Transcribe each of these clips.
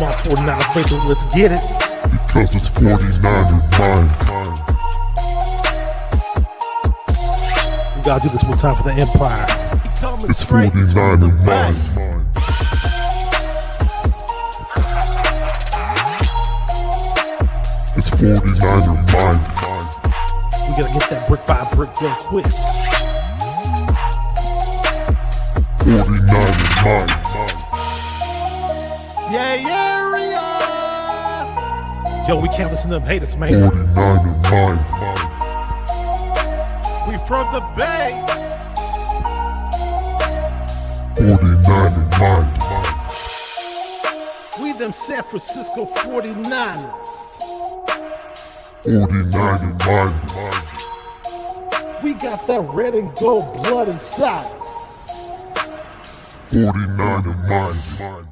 on, 49 faithful, let's get it. Because it's 49 in mine. We gotta do this one time for the Empire. It's 49 in mine. It's 49 in mine. We gotta get that brick by brick done quick. 49 in mine. Yo, we can't listen to them haters, man. 49 in mine. We from the Bay. 49 in mine. We them San Francisco 49ers. 49 in mine. We got that red and gold blood inside us. 49 in mine.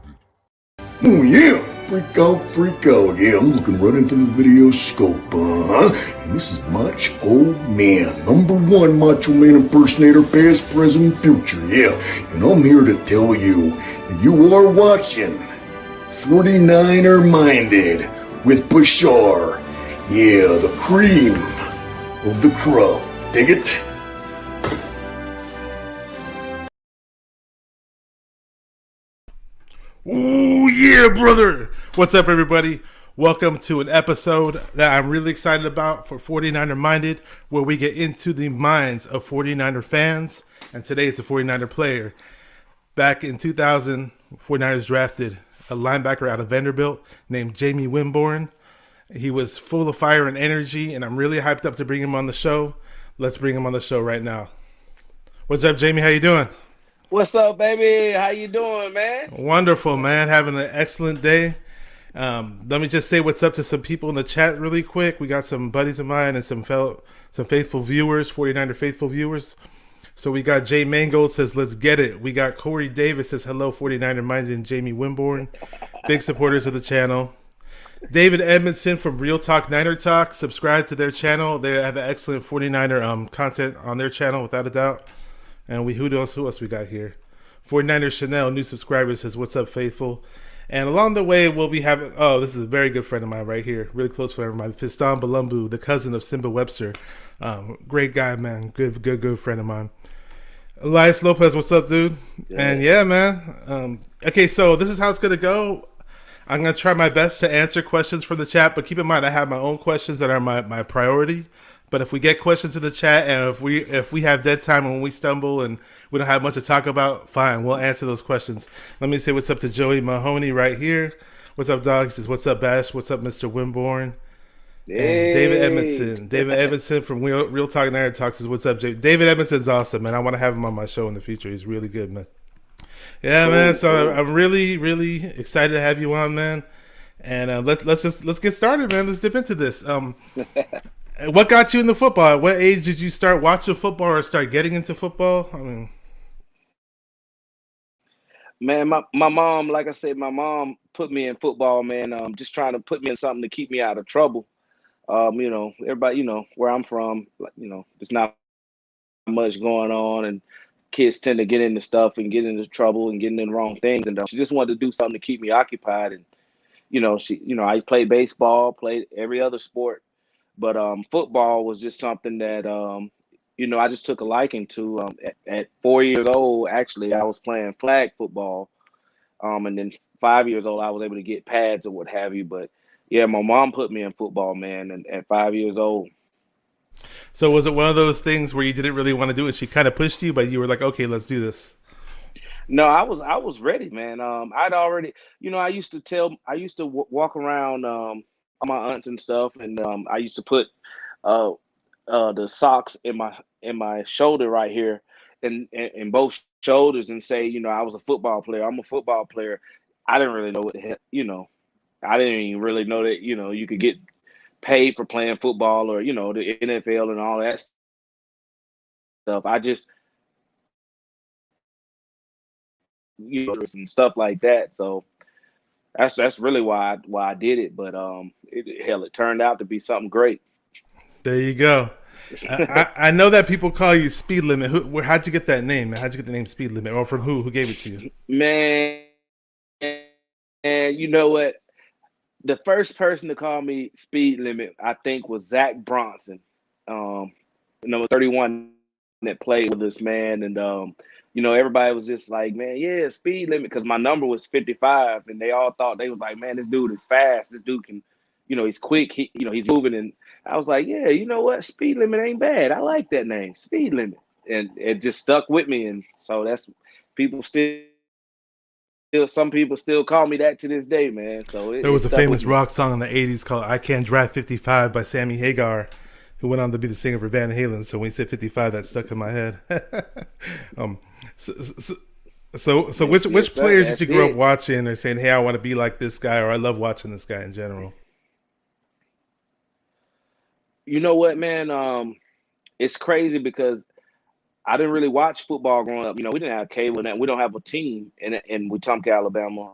Oh yeah, freak out, yeah, I'm looking right into the video scope, and this is Macho Man, #1 Macho Man impersonator, past, present, future, yeah, and I'm here to tell you, you are watching 49er Minded with Bashar, yeah, the cream of the crop, dig it? Ooh, yeah, brother. What's up, everybody? Welcome to an episode that I'm really excited about for 49er Minded, where we get into the minds of 49er fans. And today it's a 49er player. Back in 2000, 49ers drafted a linebacker out of Vanderbilt named Jamie Winborn. He was full of fire and energy, and I'm really hyped up to bring him on the show. Let's bring him on the show right now. What's up, Jamie? How you doing? What's up, baby? How you doing, man? Wonderful, man. Having an excellent day. Let me just say what's up to some people in the chat really quick. We got some buddies of mine and some faithful viewers, 49er faithful viewers. So we got Jay Mangold says, let's get it. We got Corey Davis says, hello, 49er Minded and Jamie Winborn. Big supporters of the channel. David Edmondson from Real Talk Niner Talk. Subscribe to their channel. They have an excellent 49er content on their channel, without a doubt. And who else we got here? 49er Chanel, new subscriber, says, what's up, faithful? And along the way, we'll be having, this is a very good friend of mine right here. Really close friend of mine. Fiston Balumbu, the cousin of Simba Webster. Great guy, man. Good friend of mine. Elias Lopez, what's up, dude? Yeah. And yeah, man. Okay, so this is how it's going to go. I'm going to try my best to answer questions from the chat, but keep in mind I have my own questions that are my priority. But if we get questions in the chat and if we have dead time and when we stumble and we don't have much to talk about, fine, we'll answer those questions. Let me say what's up to Joey Mahoney right here. What's up, dog? He says, what's up, Bash? What's up, Mr. Winborn? Hey. And David Edmondson. David Edmondson from Real Talk Niner Talk says, what's up, Jay? David Edmondson's awesome, man. I want to have him on my show in the future. He's really good, man. Yeah, man. So I'm really, really excited to have you on, man. And let's get started, man. Let's dip into this. What got you into football? At what age did you start watching football or start getting into football? I mean, man, my mom, like I said, my mom put me in football, man. Just trying to put me in something to keep me out of trouble. Everybody, where I'm from, there's not much going on, and kids tend to get into stuff and get into trouble and getting in the wrong things. And she just wanted to do something to keep me occupied. And I played baseball, played every other sport. But football was just something that, I just took a liking to. At 4 years old, actually, I was playing flag football. And then 5 years old, I was able to get pads or what have you. But, yeah, my mom put me in football, man, and at 5 years old. So was it one of those things where you didn't really want to do it? She kind of pushed you, but you were like, okay, let's do this. No, I was ready, man. I'd already, I used to walk around my aunts and stuff, and I used to put the socks in my shoulder right here, and in both shoulders, and say, I was a football player. I'm a football player. I didn't really know what the hell, I didn't even really know that you could get paid for playing football or the NFL and all that stuff. I just and stuff like that. So that's really why I did it. But it turned out to be something great. There you go. I know that people call you Speed Limit. How'd you get that name? How'd you get the name Speed Limit? Or from who? Who gave it to you? Man, and you know what? The first person to call me speed limit, I think, was Zach Bronson, um, number 31 that played with us, man. And everybody was just like, man, yeah, speed limit, because my number was 55, and they all thought, they was like, man, this dude is fast. This dude can, he's quick. He's moving, and I was like, yeah, you know what, speed limit ain't bad. I like that name, speed limit, and it just stuck with me, and so that's people still some people still call me that to this day, man. So There it was a stuck with famous me. rock song in the '80s called "I Can't Drive 55" by Sammy Hagar, who went on to be the singer for Van Halen. So when he said 55, that stuck in my head. um, so, so, so which Yes, sir. players did That's you grow up it. watching, or saying, "Hey, I want to be like this guy," or "I love watching this guy" in general? You know what, man? It's crazy because I didn't really watch football growing up. We didn't have cable, and we don't have a team in Wetumpka, Alabama.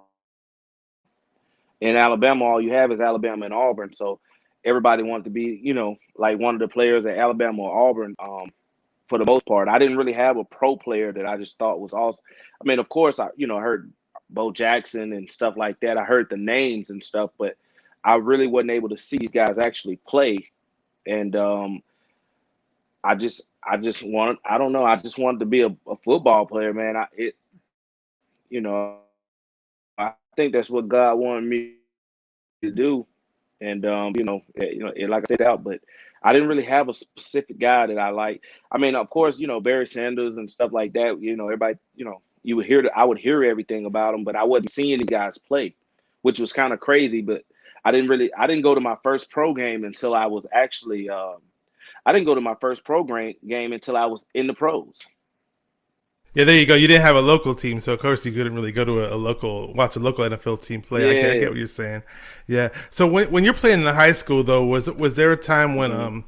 In Alabama, all you have is Alabama and Auburn. So everybody wanted to be, like one of the players at Alabama or Auburn. For the most part, I didn't really have a pro player that I just thought was awesome. I mean, of course, I heard Bo Jackson and stuff like that. I heard the names and stuff, but I really wasn't able to see these guys actually play. And I just wanted, I don't know, I just wanted to be a football player, man. You know, I think that's what God wanted me to do. And like I said, out, but I didn't really have a specific guy that I like. I mean, of course, Barry Sanders and stuff like that. Everybody, you would hear, I would hear everything about them, but I wasn't seeing these guys play, which was kind of crazy. But I didn't go to my first pro game until I was actually. I didn't go to my first game until I was in the pros. Yeah, there you go. You didn't have a local team, so of course you couldn't really go to watch a local NFL team play. I get Yeah. what you're saying. Yeah. So when you're playing in the high school though, was there a time when Mhm.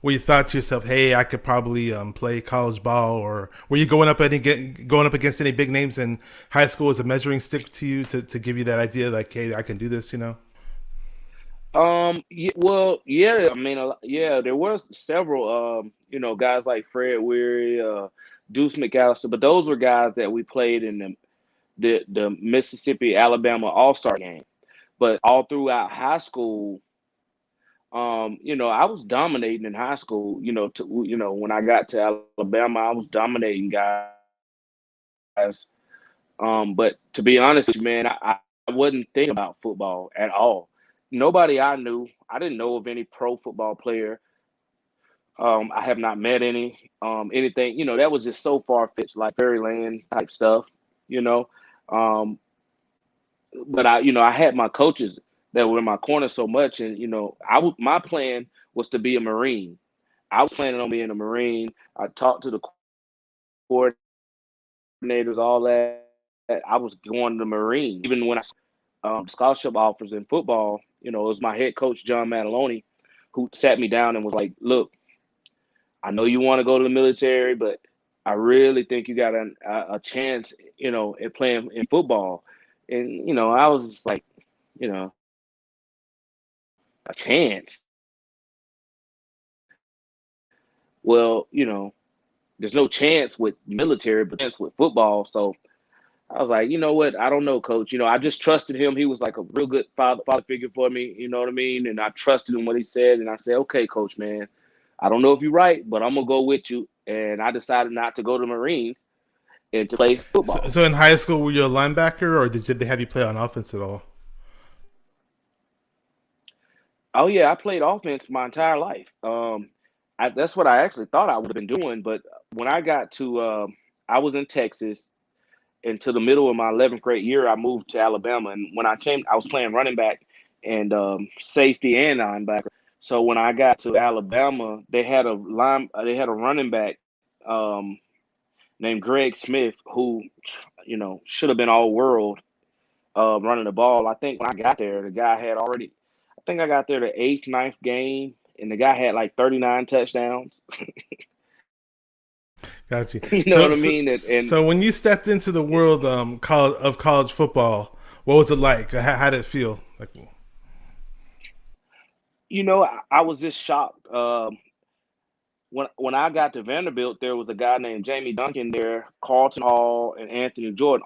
where you thought to yourself, "Hey, I could probably play college ball," or were you going up against any big names in high school as a measuring stick to you to give you that idea, like, "Hey, I can do this," you know? Yeah, well, yeah. I mean, yeah, there was several, guys like Fred Weary, Deuce McAllister, but those were guys that we played in the Mississippi Alabama All Star game. But all throughout high school, I was dominating in high school. When I got to Alabama, I was dominating guys. But to be honest with you, man, I wasn't thinking about football at all. Nobody I knew, I didn't know of any pro football player. I have not met anything. That was just so far fetched, like fairyland type stuff. You know, um, but I had my coaches that were in my corner so much, and my plan was to be a Marine. I was planning on being a Marine. I talked to the coordinators, all that. I was going to the Marine. Even when I scholarship offers in football, it was my head coach John Mataloni who sat me down and was like, "Look, I know you want to go to the military, but I really think you got a chance, at playing in football." And I was just like, you know, a chance. Well, there's no chance with military, but chance with football. So I was like, you know what? I don't know, coach. I just trusted him. He was like a real good father figure for me. You know what I mean? And I trusted him what he said. And I said, okay, coach, man, I don't know if you're right, but I'm gonna go with you. And I decided not to go to the Marines and to play football. So in high school, were you a linebacker, or did they have you play on offense at all? Oh yeah, I played offense my entire life. That's what I actually thought I would have been doing. But when I got to, I was in Texas until the middle of my 11th grade year. I moved to Alabama, and when I came, I was playing running back and safety and linebacker. So when I got to Alabama, they had a running back um, named Greg Smith who, should have been all world running the ball. I think when I got there, the guy had already. I think I got there the eighth, ninth game, and the guy had like 39 touchdowns. Gotcha. You know So, what I so, mean? And so when you stepped into the world of college football, what was it like? How did it feel? Like, I was just shocked. When I got to Vanderbilt, there was a guy named Jamie Duncan there, Carlton Hall, and Anthony Jordan.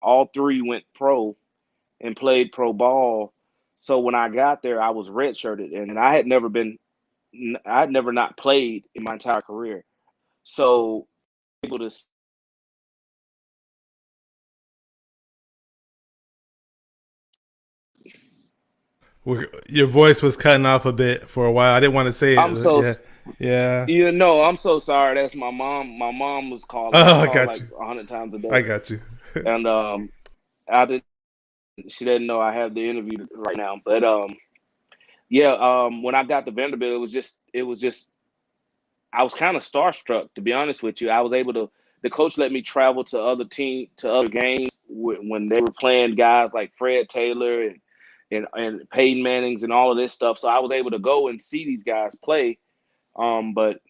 All three went pro, and played pro ball. So when I got there, I was redshirted, and I had never not played in my entire career. So able to Your voice was cutting off a bit for a while. I didn't want to say it. I'm But so yeah, yeah. I'm so sorry. That's my mom. My mom was calling. I Oh, I call got like you. 100 times a I day, got you. and I did. She didn't know I have the interview right now, but yeah. When I got to Vanderbilt, it was just I was kind of starstruck, to be honest with you. I was able to. The coach let me travel to other games when they were playing guys like Fred Taylor and Peyton Manning's and all of this stuff. So I was able to go and see these guys play. But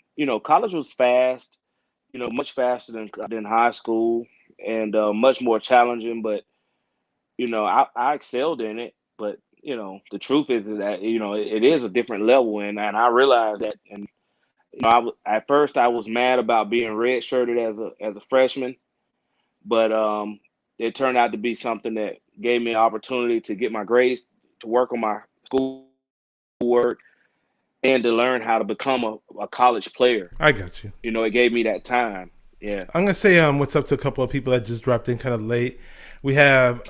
college was fast. Much faster than high school, and much more challenging. But I excelled in it. But the truth is that it is a different level, and I realized that. And at first I was mad about being redshirted as a freshman, but it turned out to be something that gave me an opportunity to get my grades, to work on my schoolwork, and to learn how to become a college player. I got you. It gave me that time. Yeah. I'm gonna say what's up to a couple of people that just dropped in kind of late. We have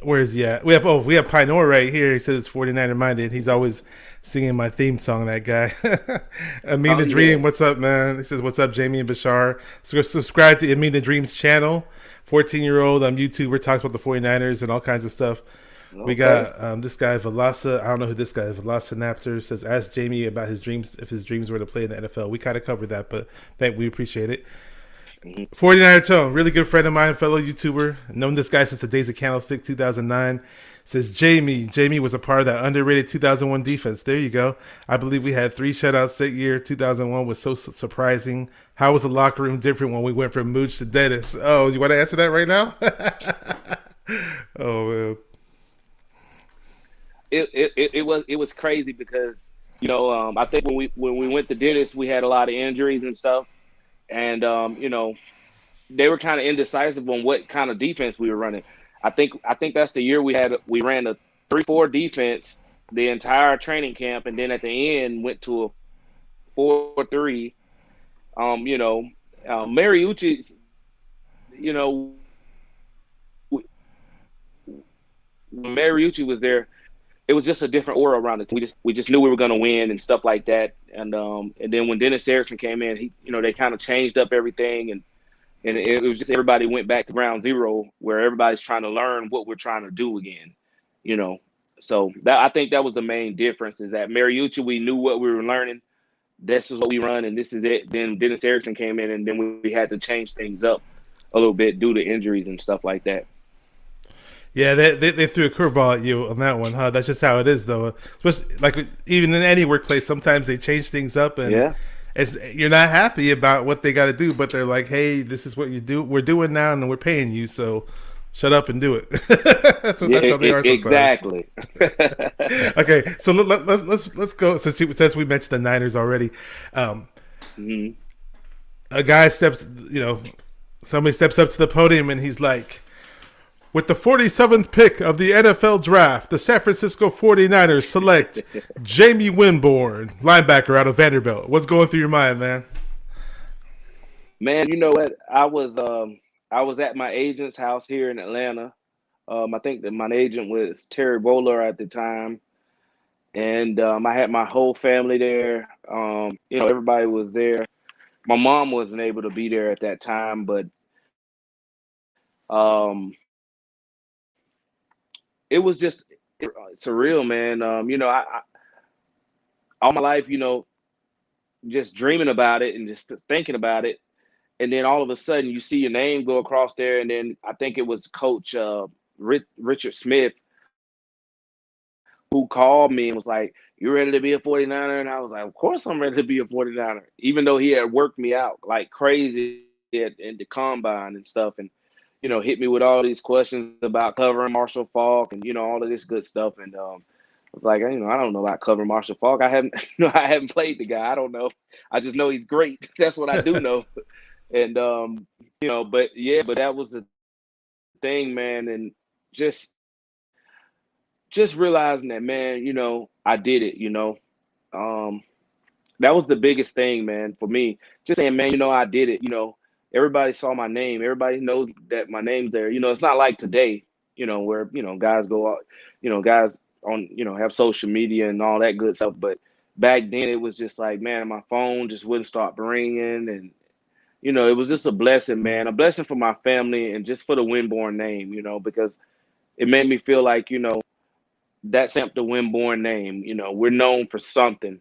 where is he at? We have Pinor right here. He says it's 49er minded. He's always singing my theme song. That guy. Amin the Dream. Yeah. What's up, man? He says what's up, Jamie and Bashar. So subscribe to Amin the Dream's channel. 14-year-old on YouTuber talks about the 49ers and all kinds of stuff. Okay. We got this guy Velasa. I don't know who this guy is. Velasa Napster says ask Jamie about his dreams if his dreams were to play in the NFL. We kind of covered that, but we appreciate it. 49er Tone, really good friend of mine, fellow YouTuber. Known this guy since the days of Candlestick 2009. Says Jamie was a part of that underrated 2001 defense. There you go. I believe we had 3 shutouts that year. 2001 was so surprising. How was the locker room different when we went from Mooch to Dennis? Oh, you want to answer that right now? Oh man. It was crazy because I think when we went to Dennis, we had a lot of injuries and stuff. And they were kind of indecisive on what kind of defense we were running. I think that's the year we ran a 3-4 defense the entire training camp, and then at the end went to a 4-3. Mariucci, when Mariucci was there, it was just a different aura around it. We just knew we were going to win and stuff like that. And then when Dennis Erickson came in, they kind of changed up everything, and it was just everybody went back to ground zero, where everybody's trying to learn what we're trying to do again. So I think that was the main difference, is that Mariucci, we knew what we were learning. This is what we run, and this is it. Then Dennis Erickson came in, and then we had to change things up a little bit due to injuries and stuff like that. Yeah, they threw a curveball at you on that one, huh? That's just how it is, though. Especially, like, even in any workplace, sometimes they change things up, and you're not happy about what they got to do, but they're like, "Hey, this is what we're doing now, and we're paying you, so shut up and do it." that's how they are sometimes. Exactly. Okay, so let's go since we mentioned the Niners already. A guy somebody steps up to the podium and he's like, with the 47th pick of the NFL draft, the San Francisco 49ers select Jamie Winborn, linebacker out of Vanderbilt. What's going through your mind, man? Man, you know what? I was at my agent's house here in Atlanta. I think that my agent was Terry Bowler at the time. And I had my whole family there. Everybody was there. My mom wasn't able to be there at that time, but it was just surreal, man. I all my life, just dreaming about it and just thinking about it, and then all of a sudden you see your name go across there, and then I think it was Coach Richard Smith who called me and was like, "You ready to be a 49er?" And I was like, "Of course I'm ready to be a 49er," even though he had worked me out like crazy in the combine and stuff, and hit me with all these questions about covering Marshall Faulk and all of this good stuff. And I was like, I don't know about covering Marshall Faulk. I haven't I haven't played the guy. I don't know. I just know he's great. That's what I do know. And but that was the thing, man. And just just realizing that, man, I did it, um, that was the biggest thing, man, for me. Just saying, man, I did it. Everybody saw my name. Everybody knows that my name's there. It's not like today, where guys go out, guys on have social media and all that good stuff. But back then, it was just like, man, my phone just wouldn't stop ringing, and it was just a blessing, man, a blessing for my family and just for the Winborn name, because it made me feel like that stamped the Winborn name. We're known for something.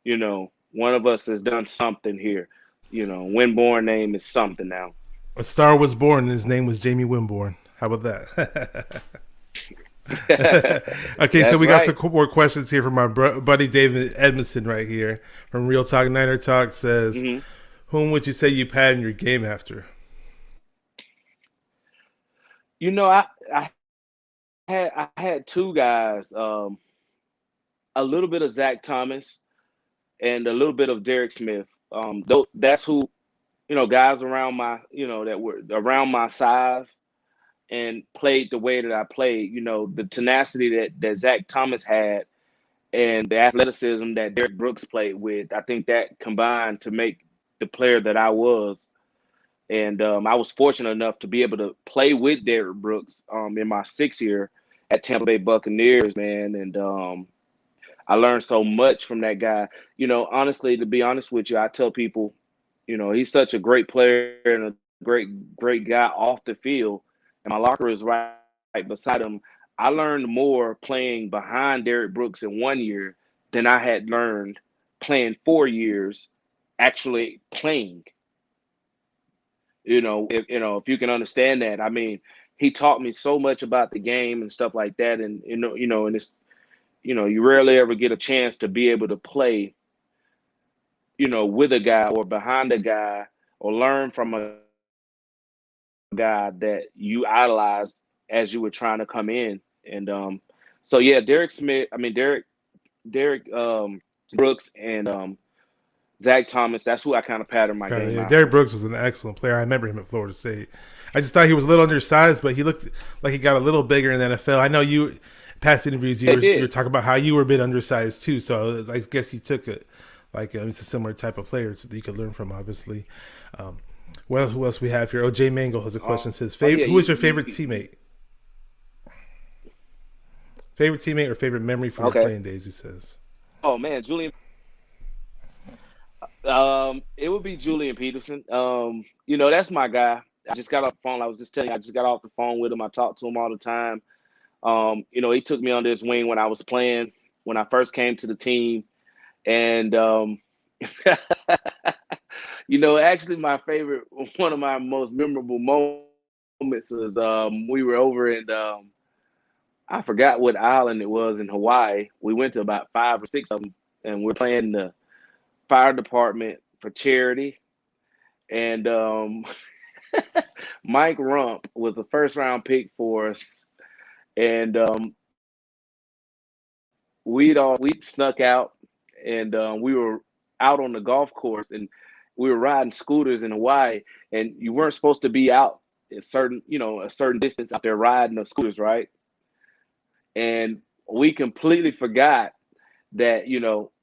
One of us has done something here. Winborn name is something now. A star was born, and his name was Jamie Winborn. How about that? Okay, so we got some more questions here from my buddy David Edmondson right here from Real Talk Niner Talk. Says, whom would you say you pattern your game after? I had two guys, a little bit of Zach Thomas and a little bit of Derek Smith. That's who, guys around my, that were around my size and played the way that I played. The tenacity that Zach Thomas had and the athleticism that Derek Brooks played with. I think that combined to make the player that I was. And I was fortunate enough to be able to play with Derek Brooks in my 6th year at Tampa Bay Buccaneers, man. And I learned so much from that guy. Honestly, to be honest with you, I tell people, he's such a great player and a great guy off the field. And my locker is right beside him. I learned more playing behind Derek Brooks in 1 year than I had learned playing 4 years actually playing. If you can understand that. I mean, he taught me so much about the game and stuff like that. And and it's you rarely ever get a chance to be able to play, with a guy or behind a guy or learn from a guy that you idolized as you were trying to come in. And so yeah, Derek Brooks and Zach Thomas, that's who I kind of patterned my game after. Derek Brooks was an excellent player. I remember him at Florida State. I just thought he was a little undersized, but he looked like he got a little bigger in the NFL. I know you, past interviews, you were talking about how you were a bit undersized too. So I guess you took it like it's a similar type of player that you could learn from, obviously. Well, who else we have here? Jay Mangle has a question. Says, who was your favorite teammate? Favorite teammate or favorite memory from your playing days, he says. Oh, man, Julian. It would be Julian Peterson. That's my guy. I just got off the phone. I was just telling you, I just got off the phone with him. I talk to him all the time. He took me under his wing when I was playing, when I first came to the team. And, actually my favorite, one of my most memorable moments was we were over in, I forgot what island it was in Hawaii. We went to about 5 or 6 of them, and we're playing the fire department for charity. And Mike Rump was the first round pick for us. And we snuck out, and we were out on the golf course, and we were riding scooters in Hawaii, and you weren't supposed to be out a certain distance out there riding the scooters, right? And we completely forgot that,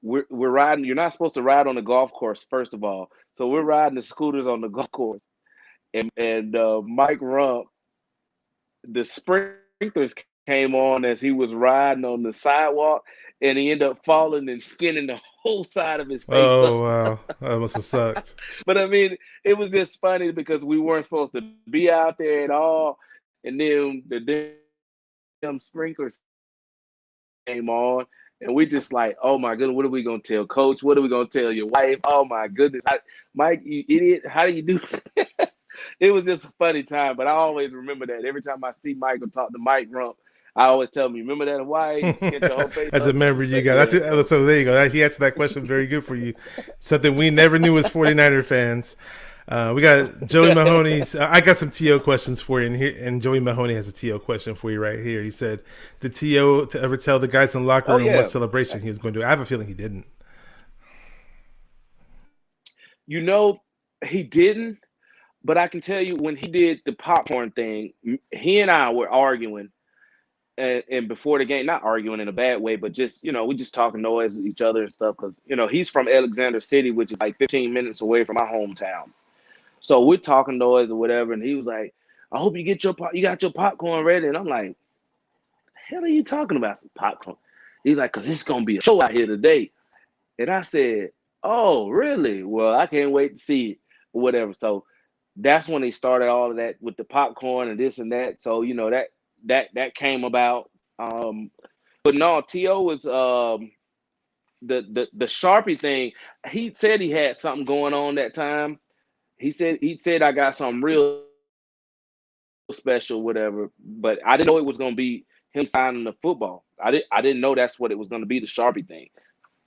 we're riding. You're not supposed to ride on the golf course, first of all. So we're riding the scooters on the golf course, and Mike Rump, the sprinklers came on as he was riding on the sidewalk, and he ended up falling and skinning the whole side of his face. Oh, wow. That must have sucked. But I mean, it was just funny because we weren't supposed to be out there at all. And then the damn sprinklers came on, and we just like, oh my goodness, what are we going to tell Coach? What are we going to tell your wife? Oh my goodness. Mike, you idiot. How do you do that? It was just a funny time, but I always remember that. Every time I see Mike or talk to Mike Rump, I always tell him, remember that Hawaii? You get your whole face. That's a memory you got. So there you go. He answered that question very good for you. Something we never knew as 49er fans. We got Joey Mahoney's. I got some TO questions for you, and Joey Mahoney has a TO question for you right here. He said, did TO to ever tell the guys in the locker room what celebration he was going to do? I have a feeling he didn't. He didn't. But I can tell you, when he did the popcorn thing, he and I were arguing. and before the game, not arguing in a bad way, but just, we just talking noise at each other and stuff. Cause he's from Alexander City, which is like 15 minutes away from my hometown. So we're talking noise or whatever. And he was like, I hope you got your popcorn ready. And I'm like, hell are you talking about, some popcorn? He's like, cause it's going to be a show out here today. And I said, oh, really? Well, I can't wait to see it or whatever. So that's when they started all of that with the popcorn and this and that. So, that came about. But no, T.O. was the Sharpie thing. He said he had something going on that time. He said I got something real special, whatever. But I didn't know it was gonna be him signing the football. I didn't know that's what it was gonna be, the Sharpie thing.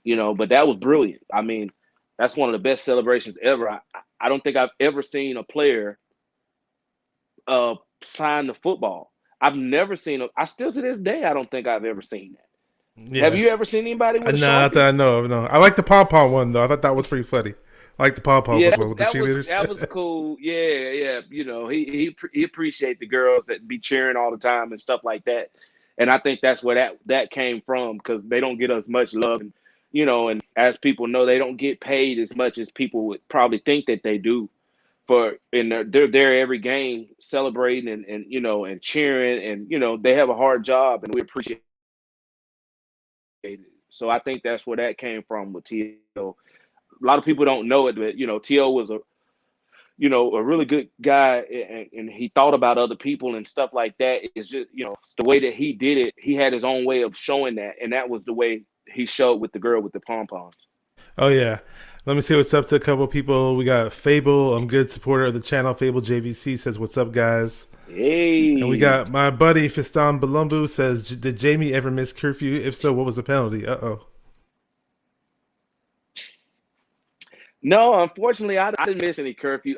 But that was brilliant. I mean, that's one of the best celebrations ever. I don't think I've ever seen a player sign the football. I've never seen I still to this day, I don't think I've ever seen that. Yeah. Have you ever seen anybody with a Sharpie? Not that I know of, no. I like the pom-pom one, though. I thought that was pretty funny. I like the pom-pom one with the cheerleaders. That was cool. Yeah. He appreciate the girls that be cheering all the time and stuff like that. And I think that's where that came from, because they don't get as much love. And, and as people know, they don't get paid as much as people would probably think that they do. And they're there every game celebrating and cheering, and they have a hard job, and we appreciate it. So I think that's where that came from with T.O. A lot of people don't know it, but T.O. was a really good guy, and he thought about other people and stuff like that. It's just the way that he did it. He had his own way of showing that, and that was the way he showed with the girl with the pom poms. Oh yeah. Let me see what's up to a couple of people. We got Fable, I'm good supporter of the channel. Fable JVC says, what's up, guys? Hey. And we got my buddy Fiston Balumbu says, did Jamie ever miss curfew? If so, what was the penalty? Uh-oh. No, unfortunately, I didn't miss any curfew.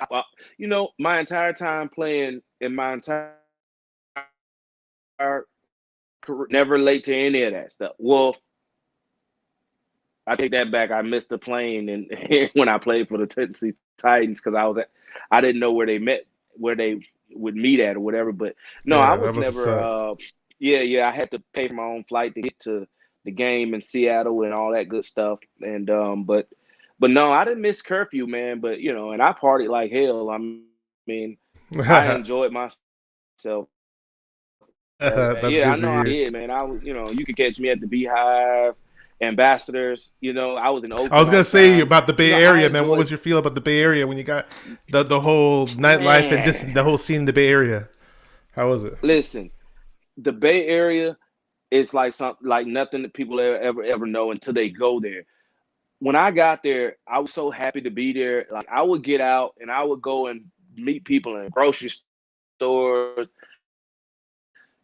My entire time playing, in my entire career, never late to any of that stuff. Well, I take that back. I missed the plane and when I played for the Tennessee Titans, because I didn't know where they would meet at or whatever. But no, I was never. I had to pay for my own flight to get to the game in Seattle and all that good stuff. And but no, I didn't miss curfew, man. But and I partied like hell. I mean, I enjoyed myself. I know I did, man. I was, you could catch me at the Beehive. Ambassadors, I was in Oakland. I was gonna say about the Bay Area, man. What was your feel about the Bay Area when you got the whole nightlife and just the whole scene in the Bay Area? How was it? Listen, the Bay Area is like nothing that people ever know until they go there. When I got there, I was so happy to be there. Like, I would get out and I would go and meet people in grocery stores.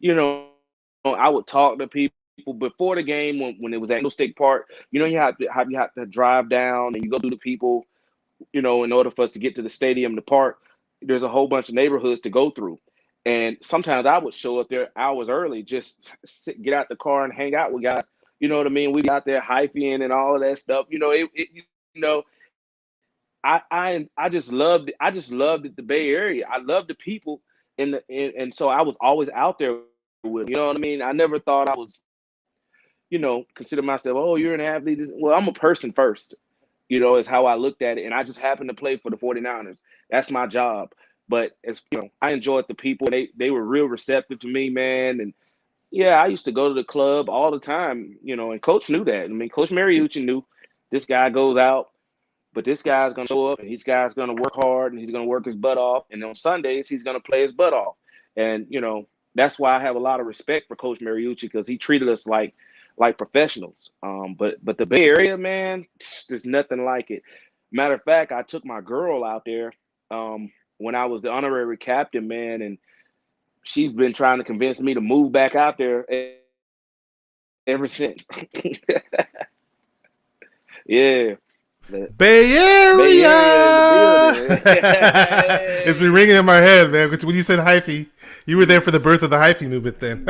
I would talk to people. Before the game, when it was at State Park, you have to drive down and you go through the people, in order for us to get to the stadium, the park. There's a whole bunch of neighborhoods to go through, and sometimes I would show up there hours early, just get out the car and hang out with guys. You know what I mean? We got there hyping and all of that stuff. I just loved it. I just loved it, the Bay Area. I loved the people, and so I was always out there with. You know what I mean? I never thought I was. Consider myself, oh, you're an athlete. Well, I'm a person first, is how I looked at it. And I just happened to play for the 49ers. That's my job. But I enjoyed the people. They were real receptive to me, man. And yeah, I used to go to the club all the time, and Coach knew that. I mean, Coach Mariucci knew this guy goes out, but this guy's going to show up and this guy's going to work hard and he's going to work his butt off. And on Sundays, he's going to play his butt off. And, that's why I have a lot of respect for Coach Mariucci, because he treated us like professionals. But the Bay Area, man, there's nothing like it. Matter of fact, I took my girl out there when I was the honorary captain, man, and she's been trying to convince me to move back out there ever since. Yeah. Bay Area! It's been ringing in my head, man. When you said hyphy, you were there for the birth of the hyphy movement then.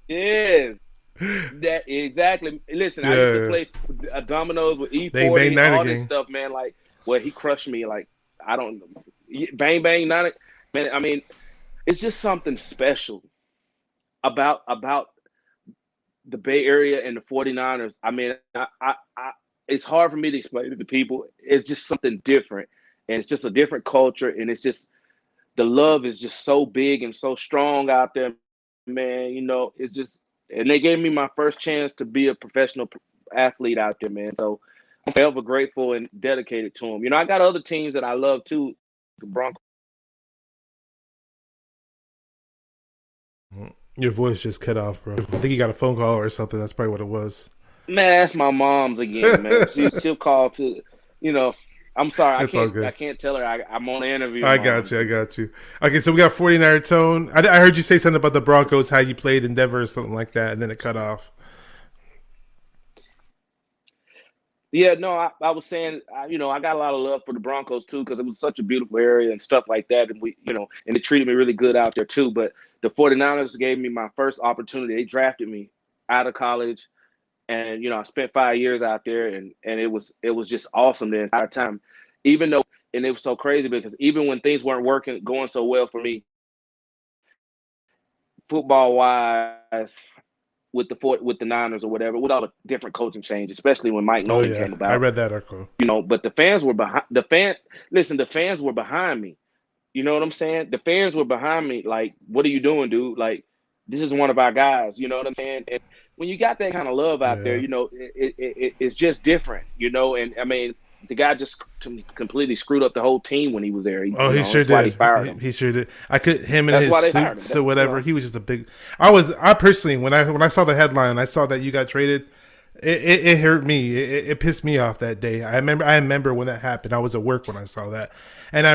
Yes, that exactly. Listen, I used to play dominoes with E40 and all this stuff, man. Like, well, he crushed me. Like, I don't bang bang, not man. I mean, it's just something special about the Bay Area and the 49ers. I mean, it's hard for me to explain it to people. It's just something different, and it's just a different culture, and it's just the love is just so big and so strong out there, man. It's just, and they gave me my first chance to be a professional athlete out there, man. So I'm forever grateful and dedicated to them. I got other teams that I love too. The Broncos. Your voice just cut off, bro. I think you got a phone call or something. That's probably what it was. Man, that's my mom's again, man. She'll call to, you know. I'm sorry, It's all good. I can't tell her I'm on an interview. I got you. Okay, so we got 49er tone. I heard you say something about the Broncos, how you played in Denver or something like that, and then it cut off. Yeah, no, I was saying, I got a lot of love for the Broncos too, because it was such a beautiful area and stuff like that. And and they treated me really good out there too. But the 49ers gave me my first opportunity. They drafted me out of college. And, I spent 5 years out there, and it was just awesome the entire time. Even though, and it was so crazy because even when things weren't going so well for me, football wise, with the Niners or whatever, with all the different coaching changes, especially when Mike Nolan came about. I read that article. But the fans were behind. The fans were behind me. You know what I'm saying? The fans were behind me. Like, what are you doing, dude? Like, this is one of our guys. You know what I'm saying? And when you got that kind of love out there, it's just different. And I mean, the guy just completely screwed up the whole team when he was there. He sure did. He fired him. He sure did. Him and his suits or whatever. He was just a big. I personally, when I saw the headline, I saw that you got traded. It hurt me. It pissed me off that day. I remember when that happened. I was at work when I saw that, and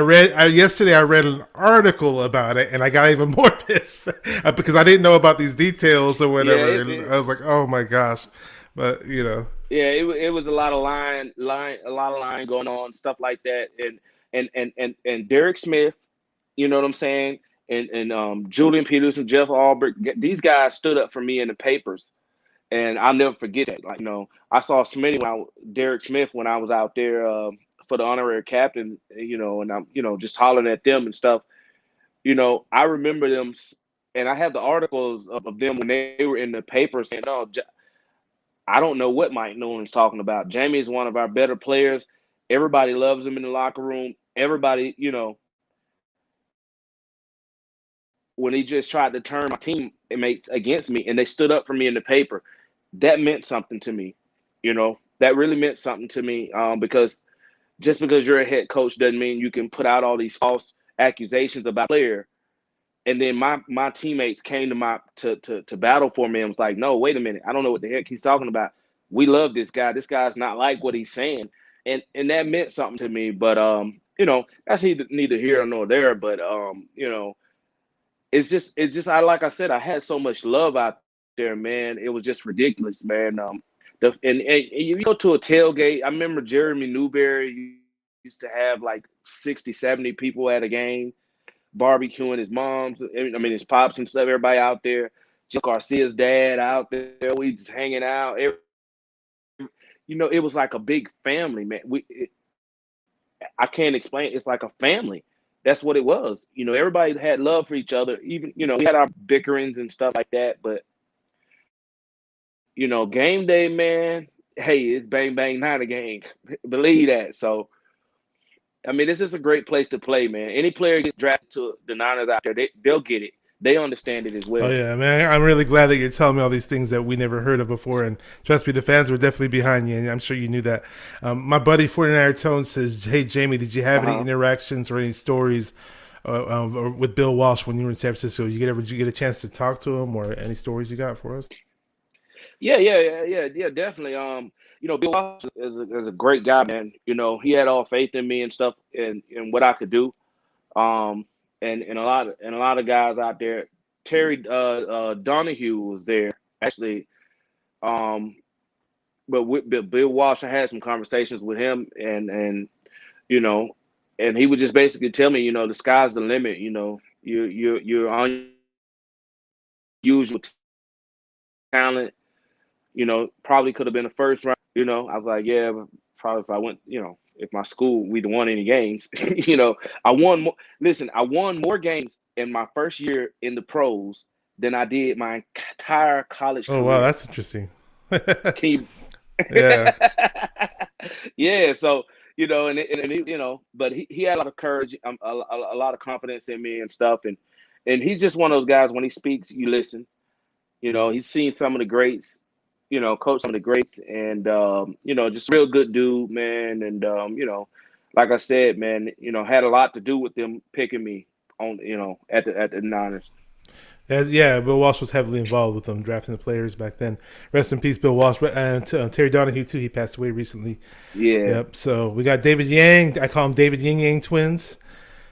yesterday I read an article about it, and I got even more pissed because I didn't know about these details or whatever. And I was like, oh my gosh, but Yeah, it was a lot of lying going on, stuff like that, and Derek Smith, you know what I'm saying, and Julian Peterson, Jeff Albrecht, these guys stood up for me in the papers. And I'll never forget that. Like, I saw Derek Smith when I was out there for the honorary captain, and I'm, just hollering at them and stuff. I remember them, and I have the articles of them when they were in the paper saying, "No, I don't know what Mike Nolan's talking about. Jamie is one of our better players. Everybody loves him in the locker room. Everybody, when he just tried to turn my teammates against me, and they stood up for me in the paper." That meant something to me, that really meant something to me because just because you're a head coach doesn't mean you can put out all these false accusations about a player. And then my teammates came to battle for me and was like, no, wait a minute. I don't know what the heck he's talking about. We love this guy. This guy's not like what he's saying. And that meant something to me. But, that's neither here nor there. But, it's just like I said, I had so much love out there, man. It was just ridiculous, man. And you go to a tailgate. I remember Jeremy Newberry used to have like 60, 70 people at a game, barbecuing his moms. His pops and stuff. Everybody out there. Joe Garcia's dad out there. We just hanging out. It was like a big family, man. I can't explain. It's like a family. That's what it was. Everybody had love for each other. Even, we had our bickerings and stuff like that, but game day, man, hey, it's bang, bang, not a game. Believe that. So, it's just a great place to play, man. Any player gets drafted to the Niners out there, they'll get it. They understand it as well. Oh, yeah, man. I'm really glad that you're telling me all these things that we never heard of before. And trust me, the fans were definitely behind you, and I'm sure you knew that. My buddy 49er Tone says, hey, Jamie, did you have any interactions or any stories with Bill Walsh when you were in San Francisco? Did you get a chance to talk to him, or any stories you got for us? Yeah, definitely. Bill Walsh is a great guy, man. He had all faith in me and stuff, and what I could do. And a lot of guys out there. Terry Donahue was there actually. But Bill Walsh, I had some conversations with him, and and he would just basically tell me, the sky's the limit. You're on usual talent. Probably could have been a first round. I was like, yeah, but probably if I went, if my school, we'd won any games. I won more. Listen, I won more games in my first year in the pros than I did my entire college Oh wow, career. that's interesting. Can you? Yeah. Yeah. So but he had a lot of courage, a lot of confidence in me and stuff, and he's just one of those guys. When he speaks, you listen. He's seen some of the greats. Coach some of the greats, and just a real good dude, man. And like I said, man, had a lot to do with them picking me on, at the Niners. Yeah, Bill Walsh was heavily involved with them drafting the players back then. Rest in peace, Bill Walsh. And Terry Donahue too. He passed away recently. Yeah. Yep. So we got David Yang. I call him David Yin Yang twins.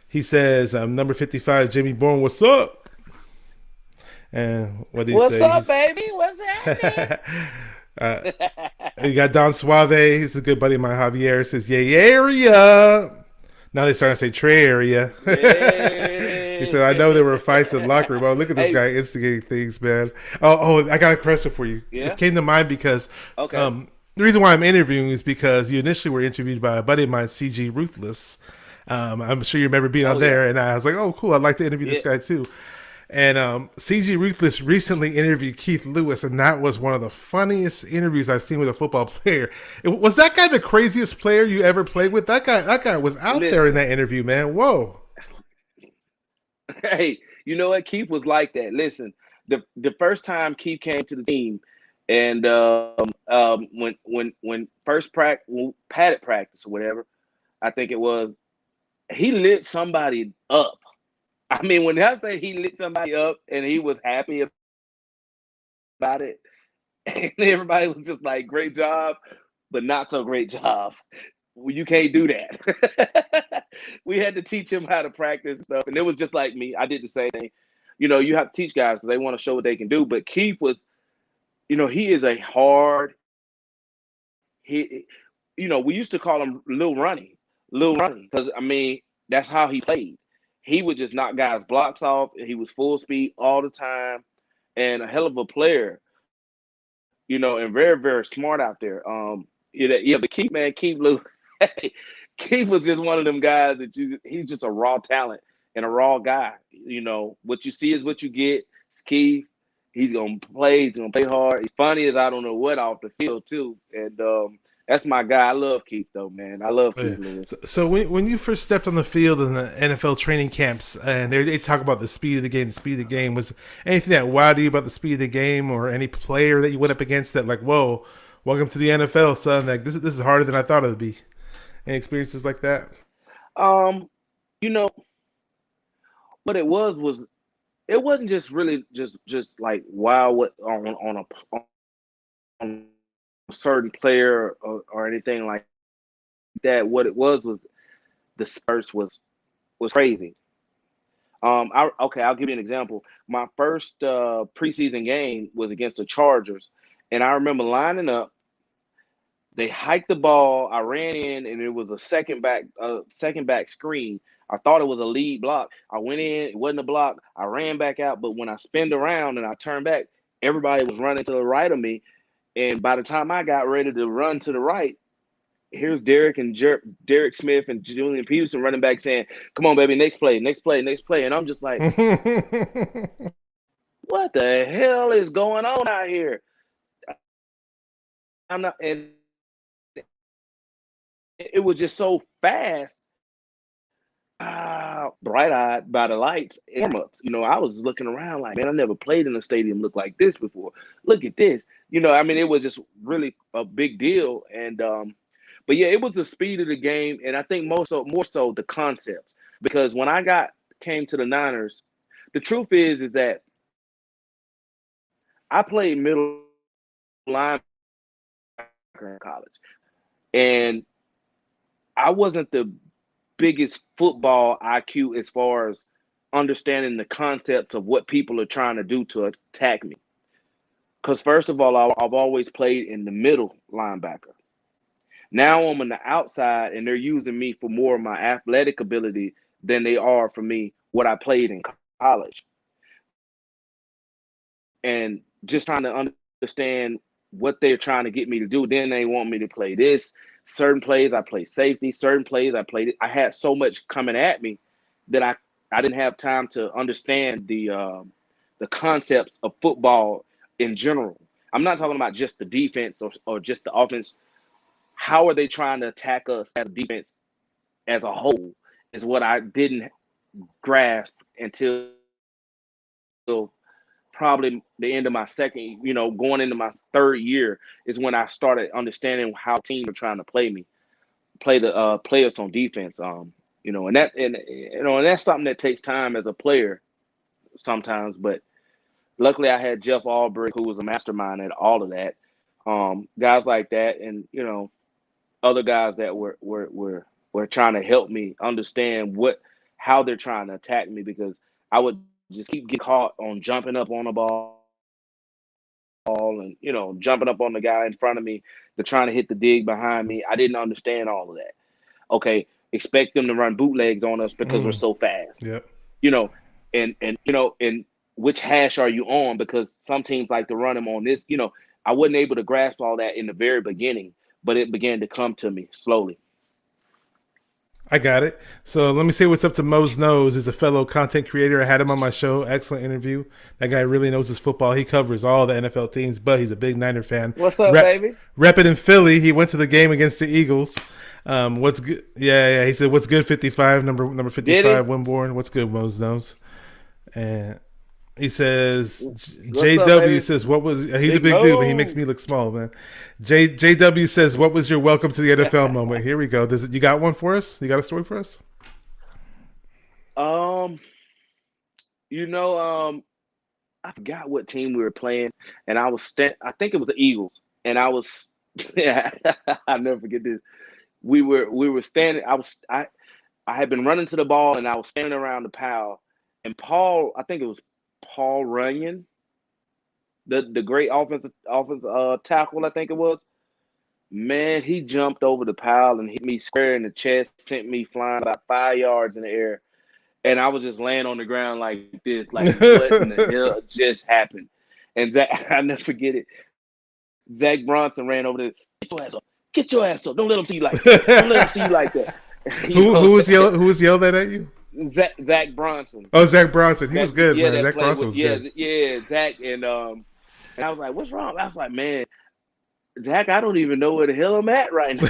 He says, number 55, Jimmy Bourne. What's up? And what did he What's say? up, baby? What's happening? You got Don Suave. He's a good buddy of mine. Javier says, "Yay area." Now they starting to say Trey area. He said, "I know there were fights in the locker room." Oh, look at this guy instigating things, man. Oh, I got a question for you. Yeah? This came to mind because Okay. the reason why I'm interviewing is because you initially were interviewed by a buddy of mine, CG Ruthless. I'm sure you remember being on there, and I was like, "Oh, cool! I'd like to interview this guy too." And CG Ruthless recently interviewed Keith Lewis, and that was one of the funniest interviews I've seen with a football player. Was that guy the craziest player you ever played with? That guy was out there in that interview, man. Whoa. Hey, you know what? Keith was like that. Listen, the first time Keith came to the team, and when first padded practice or whatever, I think it was, he lit somebody up. I mean, when I say he lit somebody up and he was happy about it, and everybody was just like, "Great job," but not so great job. Well, you can't do that. We had to teach him how to practice and stuff, and it was just like me. I did the same thing. You have to teach guys because they want to show what they can do. But Keith was, he is a hard. He, we used to call him Lil Runny, because I mean that's how he played. He would just knock guys' blocks off. He was full speed all the time, and a hell of a player. And very, very smart out there. But Keith Lou, Keith was just one of them guys he's just a raw talent and a raw guy. What you see is what you get. It's Keith. He's gonna play. He's gonna play hard. He's funny as I don't know what off the field too. And that's my guy. I love Keith though, man. I love Keith Lewis. So when you first stepped on the field in the NFL training camps, and they talk about the speed of the game, was anything that wowed you about the speed of the game, or any player that you went up against that, like, whoa, welcome to the NFL, son? Like this is harder than I thought it would be. Any experiences like that? What it was it wasn't just really just like wow what on a certain player or anything like that. What it was the Spurs was crazy. I'll give you an example. My first preseason game was against the Chargers, and I remember lining up. They hiked the ball. I ran in, and it was a second back screen. I thought it was a lead block. I went in, it wasn't a block. I ran back out, but when I spinned around and I turned back, everybody was running to the right of me. And by the time I got ready to run to the right, here's Derek Smith and Julian Peterson running back saying, "Come on, baby, next play, next play, next play." And I'm just like, what the hell is going on out here? I'm not, and it was just so fast. Bright-eyed by the lights, warm-ups. I was looking around like, man, I never played in a stadium look like this before. Look at this. I mean, it was just really a big deal. And but yeah, it was the speed of the game, and I think more so the concepts. Because when I came to the Niners, the truth is that I played middle linebacker in college, and I wasn't the biggest football IQ as far as understanding the concepts of what people are trying to do to attack me. Because first of all, I've always played in the middle linebacker. Now I'm on the outside, and they're using me for more of my athletic ability than they are for me what I played in college. And just trying to understand what they're trying to get me to do. Then they want me to play this. Certain plays I play safety. Certain plays I played. I had so much coming at me that I didn't have time to understand the the concepts of football in general. I'm not talking about just the defense or just the offense. How are they trying to attack us as a defense as a whole is what I didn't grasp until probably the end of my second, going into my third year is when I started understanding how teams are trying to play the players on defense. And that's something that takes time as a player sometimes. But luckily, I had Jeff Albrecht, who was a mastermind at all of that. Guys like that, and other guys that were trying to help me understand how they're trying to attack me, because I would just keep getting caught on jumping up on the ball and jumping up on the guy in front of me. They're trying to hit the dig behind me. I didn't understand all of that. Okay, expect them to run bootlegs on us because we're so fast. Yep. And which hash are you on? Because some teams like to run them on this. I wasn't able to grasp all that in the very beginning, but it began to come to me slowly. I got it. So let me say what's up to Mo's Nose. He's a fellow content creator. I had him on my show. Excellent interview. That guy really knows his football. He covers all the NFL teams, but he's a big Niner fan. What's up, baby? Repping in Philly. He went to the game against the Eagles. What's good? Yeah. He said, "What's good?" 55, number 55, Winborn. What's good, Mo's Nose? And he says, JW says, "What was?" He's a big dude, but he makes me look small, man. JW says, "What was your welcome to the NFL moment?" Here we go. You got one for us? You got a story for us? I forgot what team we were playing, and I think it was the Eagles, and I was, I'll never forget this. We were standing. I had been running to the ball, and I was standing around the pile, and I think it was Paul Runyon, the great offensive tackle, I think it was. Man, he jumped over the pile and hit me square in the chest, sent me flying about 5 yards in the air. And I was just laying on the ground like this, like what in the hell just happened? And I'll never forget it. Zach Bronson ran over there. Get your ass up. Don't let him see you like that. Don't let him see you like that. Who was yelled at you? Zach Bronson. Oh, Zach Bronson. He was good, man. Zach Bronson was good. Yeah, Zach. And I was like, what's wrong? I was like, man, Zach, I don't even know where the hell I'm at right now.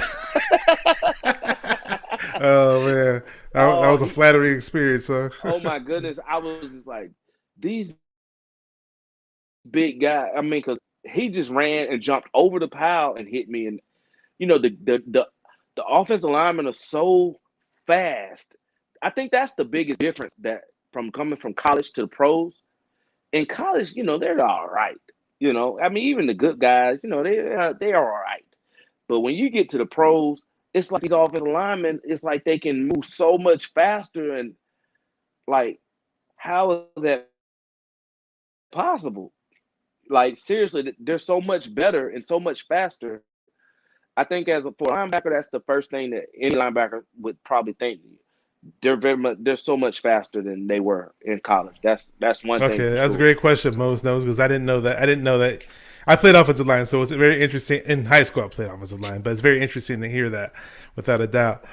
Oh, man. That was a flattering experience, huh? Oh, my goodness. I was just like, these big guys. I mean, because he just ran and jumped over the pile and hit me. And, the offensive linemen are so fast. I think that's the biggest difference that from coming from college to the pros. In college, they're all right. I mean, even the good guys, they are all right. But when you get to the pros, it's like these offensive linemen, it's like they can move so much faster. And, like, how is that possible? Like, seriously, they're so much better and so much faster. I think for a linebacker, that's the first thing that any linebacker would probably think. They're so much faster than they were in college. That's one thing. Okay, that's a great question, Mose knows, because I didn't know that. I played offensive line, so it's very interesting. In high school, I played offensive line, but it's very interesting to hear that, without a doubt.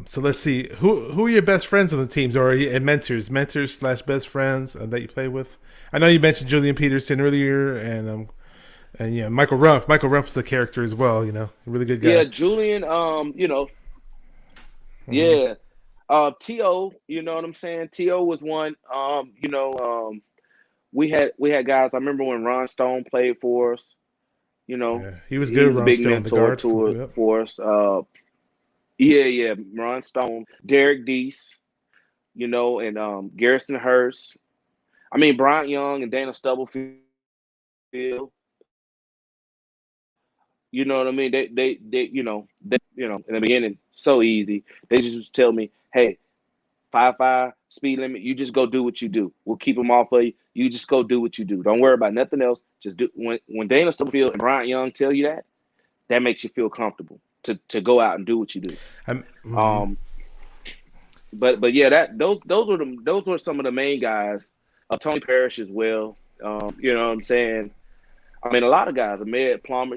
So let's see, who are your best friends on the teams, or mentors / best friends that you play with? I know you mentioned Julian Peterson earlier, and Michael Rumph. Michael Rumph is a character as well. A really good guy. Yeah, Julian. Yeah. T.O., you know what I'm saying? T.O. was one. We had guys. I remember when Ron Stone played for us. Yeah, he was good. He was a big mentor for us. Ron Stone, Derek Deese, and Garrison Hurst. I mean, Bryant Young and Dana Stubblefield. You know what I mean? They in the beginning, so easy. They just tell me, hey, 5.5 speed limit. You just go do what you do. We'll keep them off of you. You just go do what you do. Don't worry about nothing else. Just do. When Dana Stubblefield and Bryant Young tell you that makes you feel comfortable to go out and do what you do. But yeah, those were some of the main guys. Tony Parrish as well. You know what I'm saying? I mean, a lot of guys, Ahmed Plummer,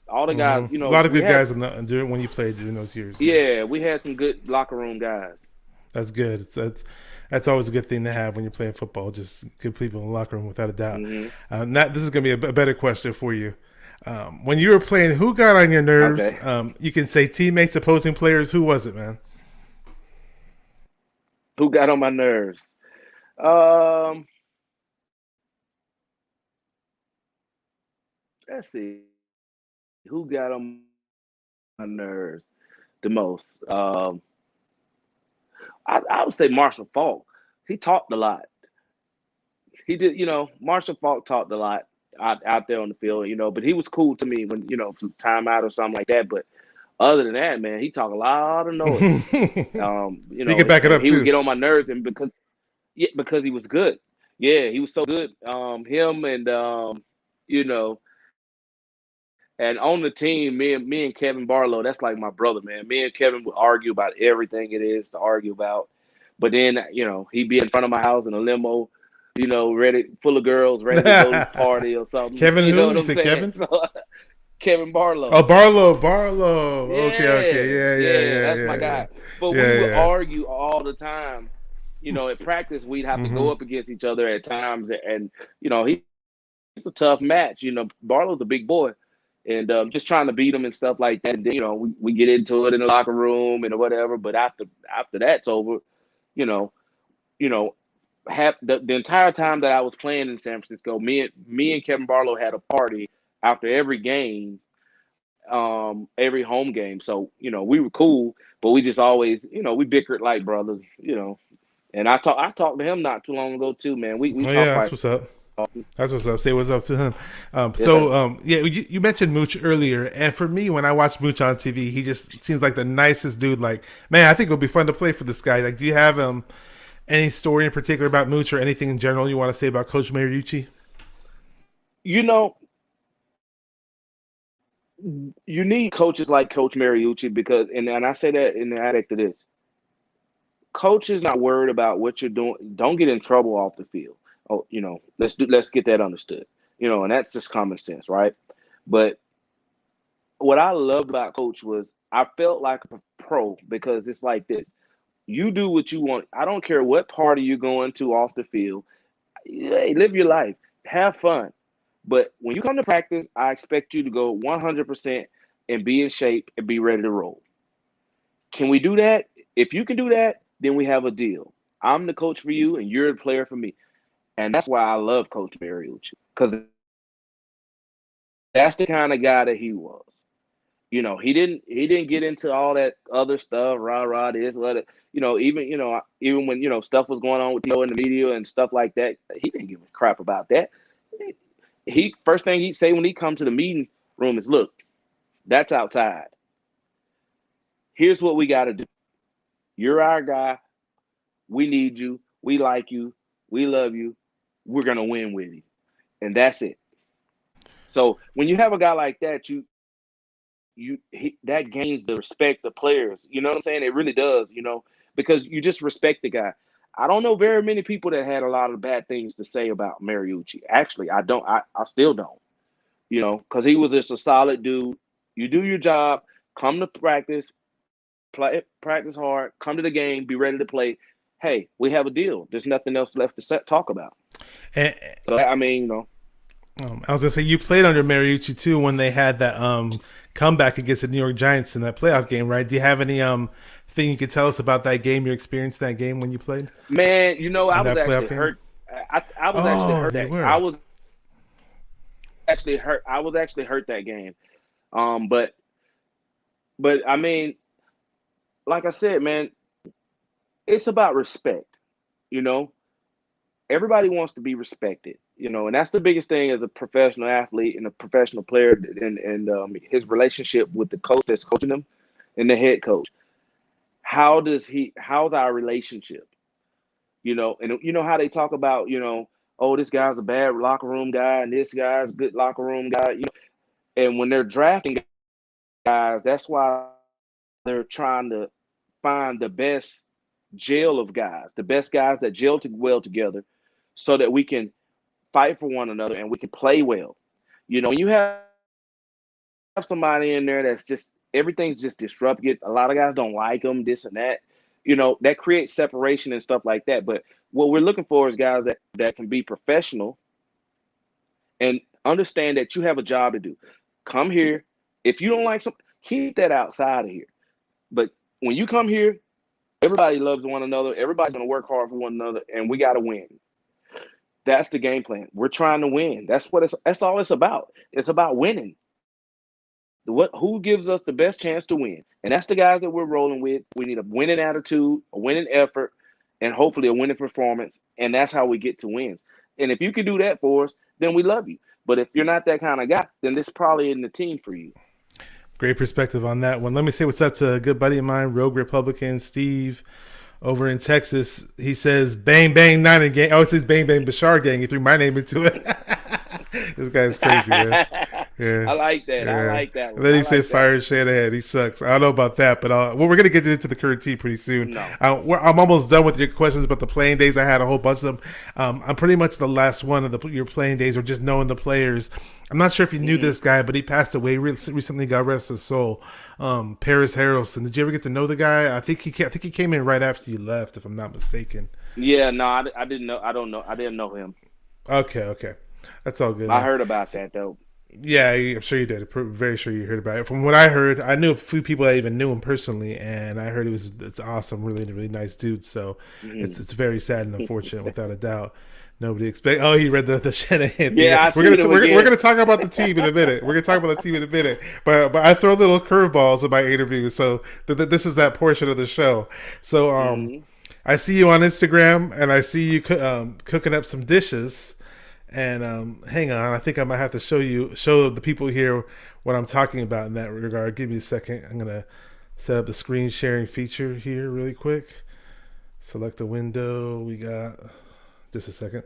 all the guys, a lot of good guys when you played during those years. Yeah, we had some good locker room guys. That's good. That's always a good thing to have when you're playing football. Just good people in the locker room, without a doubt. Mm-hmm. This is going to be a better question for you. When you were playing, who got on your nerves? Okay. You can say teammates, opposing players. Who was it, man? Who got on my nerves? Um, let's see. Who got on my nerves the most? I would say Marshall Falk. He talked a lot. He did, Marshall Falk talked a lot out there on the field, but he was cool to me when, for timeout or something like that. But other than that, man, he talked a lot of noise. You can back it And up he would too. get on my nerves, and because he was good. Yeah, he was so good. Him and you know, and on the team, me and Kevin Barlow, that's like my brother, man. Me and Kevin would argue about everything it is to argue about. But then, he'd be in front of my house in a limo, ready full of girls, ready to go to the party or something. Kevin You know who? what You I'm said saying? Kevin? So Kevin Oh, Barlow. Barlow. Okay. Yeah, yeah, that's my Yeah. guy. But we would Yeah. argue all the time. At practice, we'd have to go Hmm. up against each other at times, and he's a tough match. Barlow's a big boy, and just trying to beat him and stuff like that. And then, we get into it in the locker room and whatever. But after that's over, you know, you know, have the entire time that I was playing in San Francisco, me and Kevin Barlow had a party after every game, every home game. So, we were cool, but we just always, we bickered like brothers. And I talked to him not too long ago too, man. We Oh talk yeah, that's quite what's up. often. That's what's up. Say what's up to him. Yes, sir. Yeah, you mentioned Mooch earlier, and for me, when I watch Mooch on TV, he just seems like the nicest dude. Like, man, I think it would be fun to play for this guy. Like, do you have any story in particular about Mooch or anything in general you want to say about Coach Mariucci? You know, you need coaches like Coach Mariucci because, and I say that in the addict to this, coach is not worried about what you're doing. Don't get in trouble off the field. Oh, let's get that understood. And that's just common sense, right? But what I loved about Coach was I felt like a pro because it's like this. You do what you want. I don't care what party you're going to off the field. Hey, live your life. Have fun. But when you come to practice, I expect you to go 100% and be in shape and be ready to roll. Can we do that? If you can do that, then we have a deal. I'm the coach for you, and you're the player for me. And that's why I love Coach Mariucci because that's the kind of guy that he was. He didn't get into all that other stuff, rah rah this, what it, even when stuff was going on with in the media and stuff like that, he didn't give a crap about that. He first thing he'd say when he come to the meeting room is, "Look, that's outside. Here's what we got to do. You're our guy. We need you. We like you. We love you. We're gonna win with you, and that's it." So when you have a guy like that, that gains the respect of players. You know what I'm saying? It really does. Because you just respect the guy. I don't know very many people that had a lot of bad things to say about Mariucci. Actually, I don't. I still don't. Because he was just a solid dude. You do your job, come to practice, practice hard, come to the game, be ready to play. Hey, we have a deal. There's nothing else left to talk about. And, So I mean, I was gonna say you played under Mariucci too when they had that comeback against the New York Giants in that playoff game, right? Do you have any thing you could tell us about that game? You experienced that game when you played? man, I In was that actually playoff game? hurt. I was actually Oh, hurt you that were. I was actually hurt. I was actually hurt that game. But I mean, like I said, man, it's about respect. You know, everybody wants to be respected. And that's the biggest thing as a professional athlete and a professional player, and his relationship with the coach that's coaching him and the head coach. How's our relationship? And you know how they talk about, oh, this guy's a bad locker room guy and this guy's a good locker room guy. And when they're drafting guys, that's why they're trying to find the best gel of guys, the best guys that gel well together, so that we can fight for one another and we can play well. When you have somebody in there that's just everything's just disrupted. A lot of guys don't like them, this and that. that creates separation and stuff like that. But what we're looking for is guys that can be professional and understand that you have a job to do. Come here. If you don't like something, keep that outside of here. But when you come here, everybody loves one another. Everybody's going to work hard for one another, and we got to win. That's the game plan. We're trying to win. That's all it's about. It's about winning. Who gives us the best chance to win? And that's the guys that we're rolling with. We need a winning attitude, a winning effort, and hopefully a winning performance. And that's how we get to wins. And if you can do that for us, then we love you. But if you're not that kind of guy, then this probably isn't the team for you. Great perspective on that one. Let me say what's up to a good buddy of mine, Rogue Republican, Steve, over in Texas. He says, bang, bang, Niner gang. Oh, it says bang, bang, Bashar gang. He threw my name into it. This guy's crazy, man. Yeah. I like that. Yeah. I like that one. And then he said fire Shanahan. He sucks. I don't know about that, but we're going to get into the current team pretty soon. No. I'm almost done with your questions about the playing days. I had a whole bunch of them. I'm pretty much the last one of your playing days, or just knowing the players. I'm not sure if you knew this guy, but he passed away recently. God rest his soul. Paris Harrelson. Did you ever get to know the guy? I think he came in right after you left, if I'm not mistaken. Yeah, no, I didn't know. I don't know. I didn't know him. Okay. That's all good. I heard about that though. Yeah, I'm sure you did. Very sure you heard about it. From what I heard, I knew a few people that even knew him personally, and I heard it's awesome, really nice dude. So it's very sad and unfortunate, without a doubt. Nobody expect. Oh, he read the Shanahan. Yeah, we're gonna talk about the team in a minute. But I throw little curveballs in my interviews, so this is that portion of the show. So I see you on Instagram, and I see you cooking up some dishes. And hang on, I think I might have to show the people here what I'm talking about in that regard. Give me a second. I'm gonna set up the screen sharing feature here really quick. Select the window. We got just a second.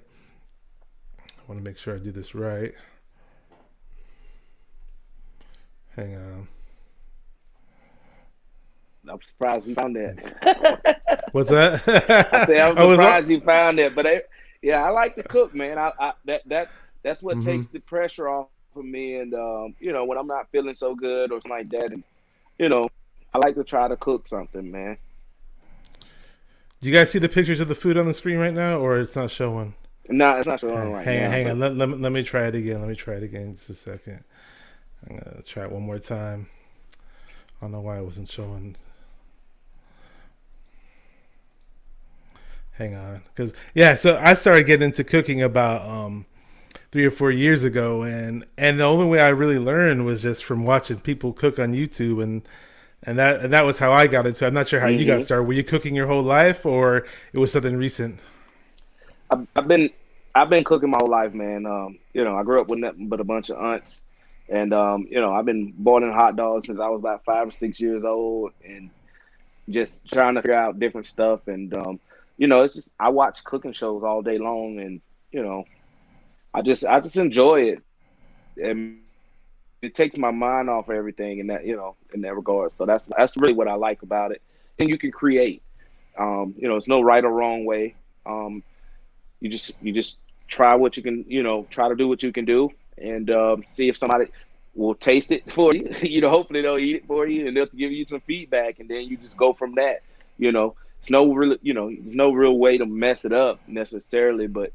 I want to make sure I do this right. Hang on. I'm surprised we found that. What's that? I said I'm surprised you found that, but yeah, I like to cook, man. That's what takes the pressure off of me, and when I'm not feeling so good or something like that, and I like to try to cook something, man. Do you guys see the pictures of the food on the screen right now, or it's not showing? No, it's not showing right now. Hang on. Let me try it again. Just a second. I'm gonna try it one more time. I don't know why it wasn't showing. Hang on, so I started getting into cooking about 3 or 4 years ago, and the only way I really learned was just from watching people cook on YouTube, and that was how I got into it. I'm not sure how you got started. Were you cooking your whole life, or it was something recent? I've been cooking my whole life, man. I grew up with nothing but a bunch of aunts, and I've been boiling hot dogs since I was about 5 or 6 years old, and just trying to figure out different stuff. And it's just I watch cooking shows all day long, and I just enjoy it, and it takes my mind off of everything in that in that regard. So that's really what I like about it. And you can create. It's no right or wrong way. You just try what you can. Try to do what you can do, and see if somebody will taste it for you. Hopefully they'll eat it for you, and they'll give you some feedback, and then you just go from that. It's no real way to mess it up necessarily, but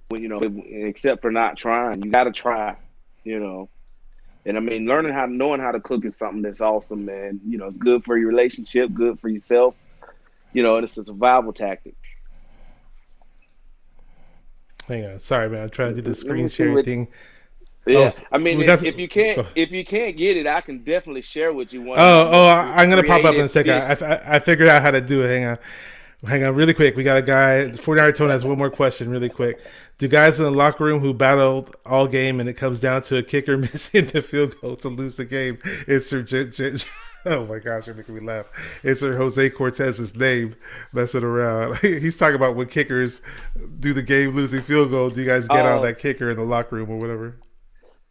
when except for not trying, you got to try. And I mean, knowing how to cook is something that's awesome, man. It's good for your relationship, good for yourself. It's a survival tactic. Hang on, sorry, man. I'm trying to do the screen sharing thing. Yeah, I mean, if you can't get it, I can definitely share with you one. I'm gonna pop up in a second. I figured out how to do it. Hang on, really quick. We got a guy. 49 Tone has one more question, really quick. Do guys in the locker room who battled all game and it comes down to a kicker missing the field goal to lose the game, it's Sir oh my gosh, you're making me laugh. It's Sir Jose Cortez's name messing around. He's talking about when kickers do the game losing field goal. Do you guys get on that kicker in the locker room or whatever?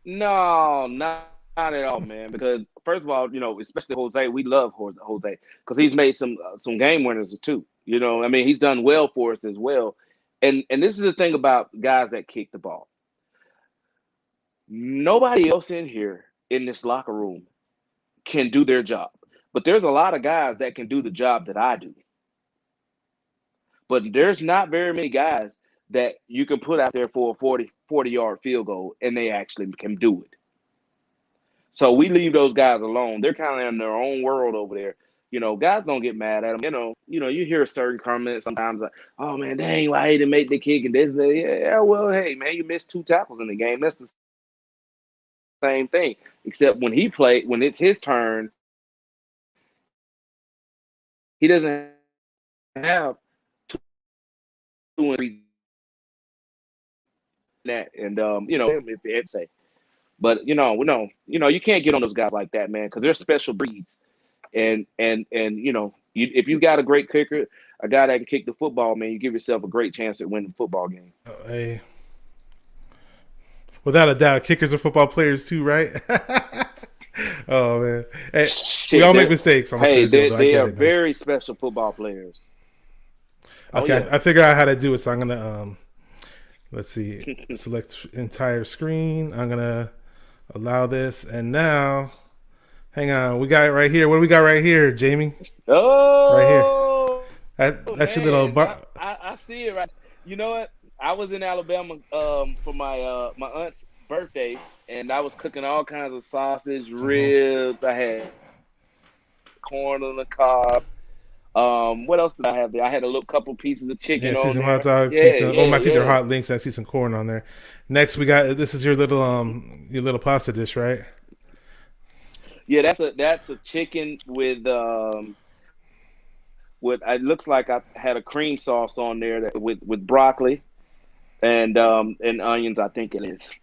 No, not at all, man. Because first of all, especially Jose, we love Jose because he's made some game winners too. I mean, he's done well for us as well. And this is the thing about guys that kick the ball. Nobody else in here in this locker room can do their job, but there's a lot of guys that can do the job that I do. But there's not very many guys that you can put out there for a 40-yard field goal, and they actually can do it. So we leave those guys alone. They're kind of in their own world over there. Guys don't get mad at them. You hear certain comments sometimes like, "Oh man, dang, why he didn't make the kick?" And this, yeah, well, hey man, you missed 2 tackles in the game. That's the same thing. Except when it's his turn, he doesn't have 2 and 3 that, and if it's safe. But we know you can't get on those guys like that, man, because they're special breeds. And if you got a great kicker, a guy that can kick the football, man, you give yourself a great chance at winning the football game. Hey, without a doubt, kickers are football players too, right? Oh man, hey, we all make mistakes on the field. They are very special football players. Okay, I figured out how to do it, so I'm gonna let's see, select entire screen. I'm gonna allow this, and now, hang on, we got it right here. What do we got right here, Jamie? Oh, right here. That's your little bar. I see it right. You know what? I was in Alabama for my aunt's birthday, and I was cooking all kinds of sausage, ribs. I had corn on the cob. What else did I have there? I had a little couple pieces of chicken. Yeah, see some hot dogs. My feet are hot links. I see some corn on there. Next, we got this is your little pasta dish, right? Yeah, that's a chicken with it looks like I had a cream sauce on there with broccoli and onions. I think it is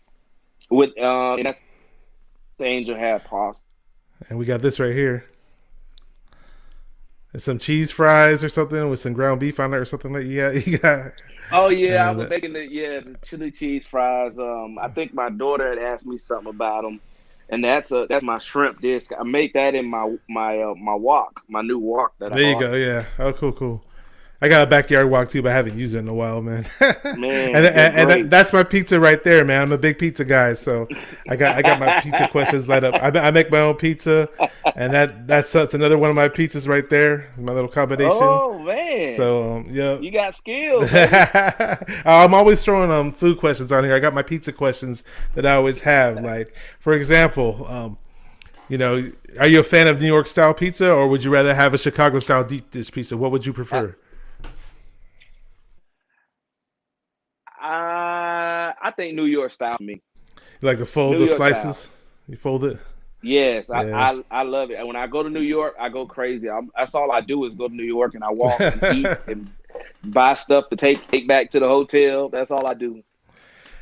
and that's the angel hair pasta. And we got this right here. And some cheese fries or something with some ground beef on it or something like you got. Oh yeah, I was making the chili cheese fries. I think my daughter had asked me something about them, and that's my shrimp disc. I make that in my wok, my new wok that I bought. There you go. Yeah. Oh, cool. I got a backyard wok too, but I haven't used it in a while, man. and that's my pizza right there, man. I'm a big pizza guy, so I got my pizza questions lined up. I make my own pizza, and that's another one of my pizzas right there. My little combination. Oh man! So yeah, you got skills. I'm always throwing food questions on here. I got my pizza questions that I always have. Like for example, are you a fan of New York style pizza, or would you rather have a Chicago style deep dish pizza? What would you prefer? I think New York style for me. You like to fold the slices? Style. You fold it? Yes, yeah. I love it. When I go to New York, I go crazy. That's all I do is go to New York and I walk and eat and buy stuff to take back to the hotel. That's all I do.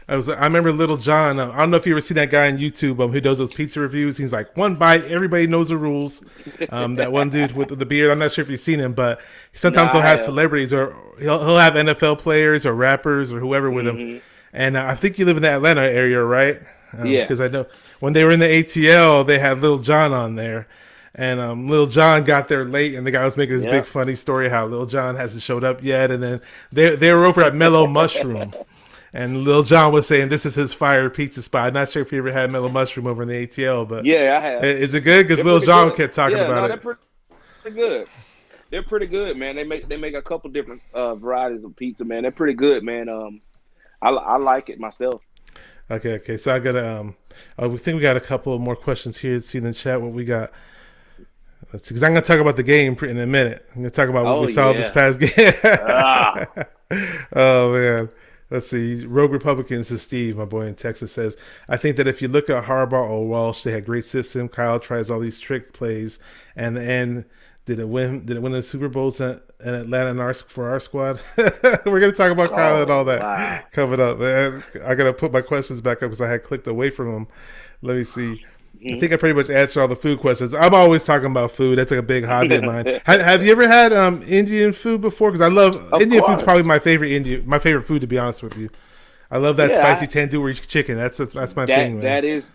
I remember Little John. I don't know if you ever seen that guy on YouTube who does those pizza reviews. He's like, one bite, everybody knows the rules. That one dude with the beard. I'm not sure if you've seen him, but sometimes he'll have celebrities or he'll have NFL players or rappers or whoever with him. And I think you live in the Atlanta area, right? Yeah. Because I know when they were in the ATL, they had Little John on there. And Little John got there late, and the guy was making this big funny story how Little John hasn't showed up yet. And then they were over at Mellow Mushroom. And Lil Jon was saying this is his fire pizza spot. I'm not sure if you ever had Mellow Mushroom over in the ATL, but yeah, I have. Is it good? Because Lil Jon kept talking about it. They're pretty good. They're pretty good, man. They make a couple different varieties of pizza, man. They're pretty good, man. I like it myself. Okay. So I got we think we got a couple of more questions here. See in the chat what we got. Let's see, because I'm going to talk about the game in a minute. I'm going to talk about what we saw this past game. Oh man. Let's see. Rogue Republicans is Steve, my boy in Texas, says, I think that if you look at Harbaugh or Walsh, they had great system. Kyle tries all these trick plays. And in the end, did it win the Super Bowls in Atlanta for our squad? We're going to talk about Kyle and all that coming up. Man, I got to put my questions back up because I had clicked away from them. Let me see. I think I pretty much answered all the food questions. I'm always talking about food. That's like a big hobby of mine. Have you ever had Indian food before? Because I love Indian food's probably my favorite food, to be honest with you. I love that spicy tandoori chicken. That's my thing. Man. That is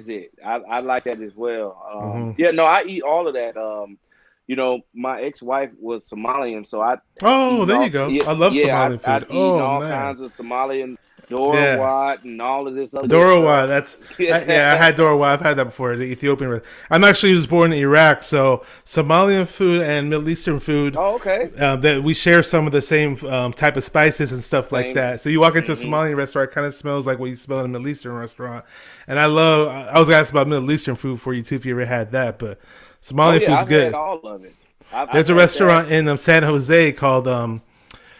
it. I like that as well. Yeah, no, I eat all of that. My ex-wife was Somalian, so I. Oh, there you go. I love Somalian food. I'd eat all kinds of Somalian Dora Yeah. Watt and all of this other good Dorowa, stuff. I had Dorowa. I've had that before. The Ethiopian. I'm actually was born in Iraq, so Somalian food and Middle Eastern food Oh, okay. that we share some of the same type of spices and stuff like Same. that. So you walk into a Hmm. Somalian restaurant, it kind of smells like what you smell in a Middle Eastern restaurant. And I love. I was gonna ask about Middle Eastern food for you too if you ever had that, but Oh Somalian yeah, food's I've had good. all of it. I've There's a had that. restaurant in San Jose called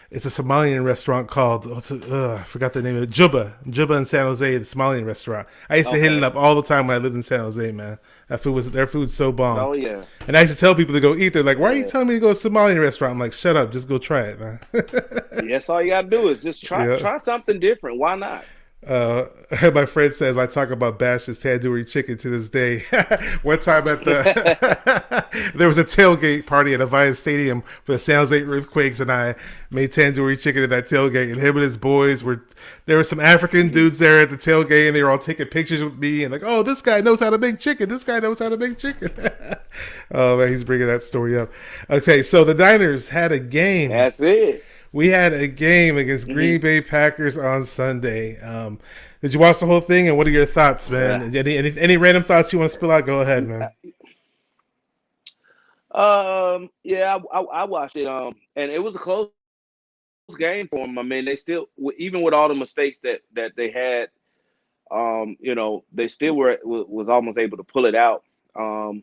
it's a Somalian restaurant called I forgot the name of it. Juba in San Jose, the Somalian restaurant. I used to hit it Okay. up all the time when I lived in San Jose, man. Their food's so bomb. Oh yeah. And I used to tell people to go eat. They're like, "Why are you Yeah. telling me to go to a Somalian restaurant?" I'm like, "Shut up, just go try it, man." Yes, all you gotta do is just Yeah. try something different. Why not? Uh, my friend says I talk about Bash's tandoori chicken to this day. One time at the there was a tailgate party at Avaya Stadium for the San Jose Earthquakes, and I made tandoori chicken at that tailgate. And him and his boys were there were some African dudes there at the tailgate, and they were all taking pictures with me and like, "Oh, this guy knows how to make chicken. This guy knows how to make chicken." Oh man, he's bringing that story up. Okay, so the Niners had a game. That's it. We had a game against Green Bay Packers on Sunday. Did you watch the whole thing? And what are your thoughts, man? Any random thoughts you want to spill out? Go ahead, man. Yeah, I watched it. And it was a close game for them. I mean, they still, even with all the mistakes that they had, they still was almost able to pull it out. I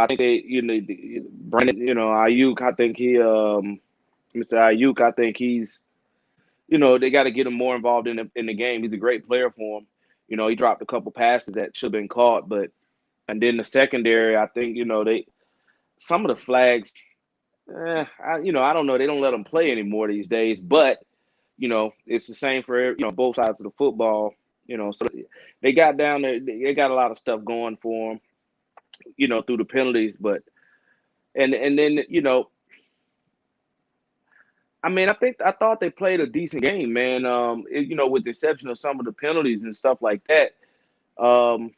think Brandon, Ayuk, I think Mr. Ayuk, I think they got to get him more involved in the game. He's a great player for him. He dropped a couple passes that should have been caught, and then the secondary, I think, some of the flags, I don't know. They don't let them play anymore these days, but, it's the same for, both sides of the football, so they got down there. They got a lot of stuff going for them, through the penalties, and then, I mean, I thought they played a decent game, man. With the exception of some of the penalties and stuff like that. Um,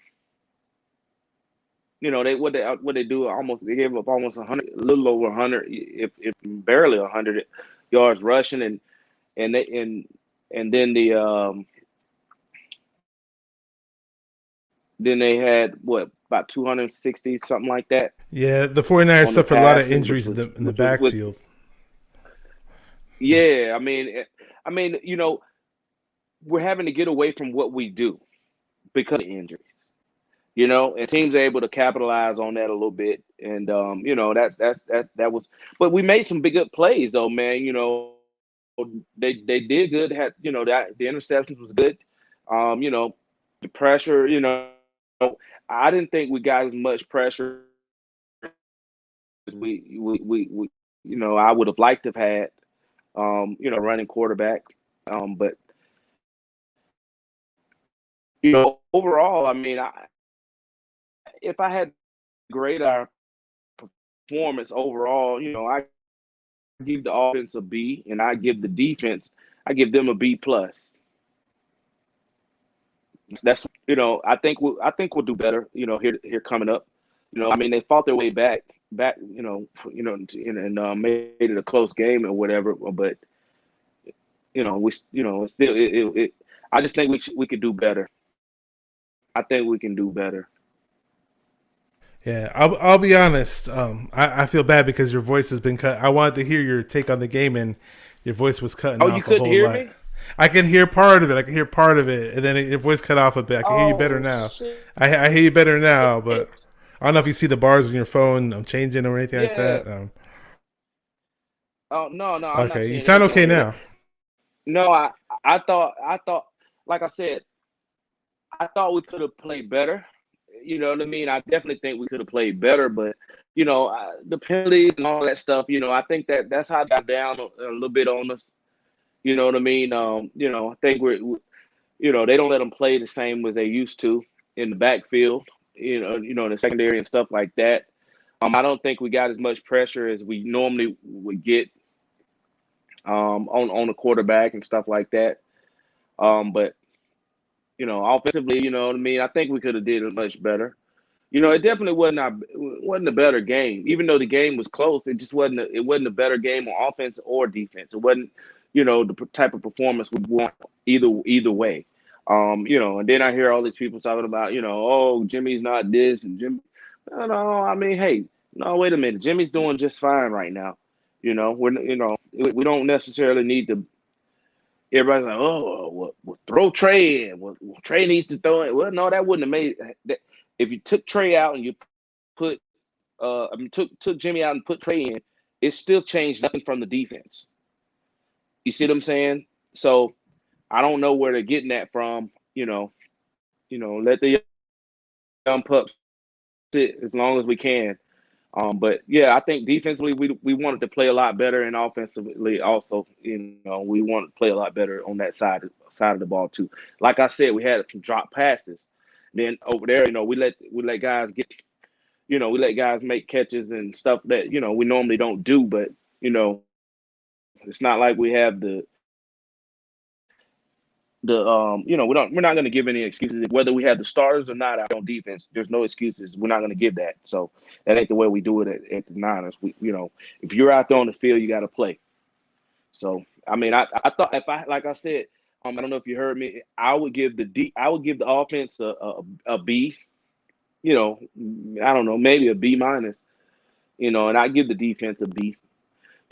what they do they gave up almost 100, a little over 100, if barely 100 yards rushing, and they and then they had what, about 260, something like that, Yeah, the 49ers on the suffered a lot of passing, injuries in the which was with backfield. yeah. I mean, we're having to get away from what we do because of injuries. And teams are able to capitalize on that a little bit. And that was, but we made some big good plays though, man. They did good. Had that the interceptions was good. The pressure. I didn't think we got as much pressure as we I would have liked to have had. Running quarterback. But overall, I mean, if I had to grade our performance overall, I give the offense a B, and I give the defense, I give them a B plus. That's I think we'll do better. Here coming up. I mean, they fought their way back. And made it a close game or whatever. But it's still it. I just think we could do better. I think we can do better. Yeah, I'll be honest. I feel bad because your voice has been cut. I wanted to hear your take on the game, and your voice was cutting Oh, you off a couldn't whole hear lot. me? I can hear part of it. and then your voice cut off a bit. I can hear you better Oh now. shit. I hear you better now, but I don't know if you see the bars on your phone changing or anything like Yeah. that. Oh no, I'm not Okay, you seeing sound anything okay on here. now. No, I thought, like I said, I thought we could have played better. You know what I mean? I definitely think we could have played better, but the penalties and all that stuff. I think that's how it got down a little bit on us. You know what I mean? I think they don't let them play the same as they used to in the backfield. In the secondary and stuff like that. I don't think we got as much pressure as we normally would get on the quarterback and stuff like that. But offensively, you know what I mean. I think we could have did it much better. It definitely wasn't a better game. Even though the game was close, it just wasn't. It wasn't a better game on offense or defense. It wasn't. the type of performance we want either way. And then I hear all these people talking about, oh, Jimmy's not this and Jimmy. No, I mean, hey, no, wait a minute. Jimmy's doing just fine right now. We don't necessarily need to. Everybody's like, oh, well, throw Trey in. Well, Trey needs to throw it. Well, no, that wouldn't have made that. If you took Trey out and you put, took Jimmy out and put Trey in, it still changed nothing from the defense. You see what I'm saying? So I don't know where they're getting that from. Let the young pups sit as long as we can. But yeah, I think defensively we wanted to play a lot better, and offensively also, we wanted to play a lot better on that side of the ball too. Like I said, we had some drop passes. Then over there, we let guys get, we let guys make catches and stuff that we normally don't do. But it's not like we have we're not going to give any excuses whether we have the starters or not out on defense. There's no excuses. We're not going to give that. So that ain't the way we do it at the Niners. If you're out there on the field, you got to play. So I mean, I thought like I said, I don't know if you heard me. I would give the offense a B. I don't know, maybe a B minus. And I give the defense a B.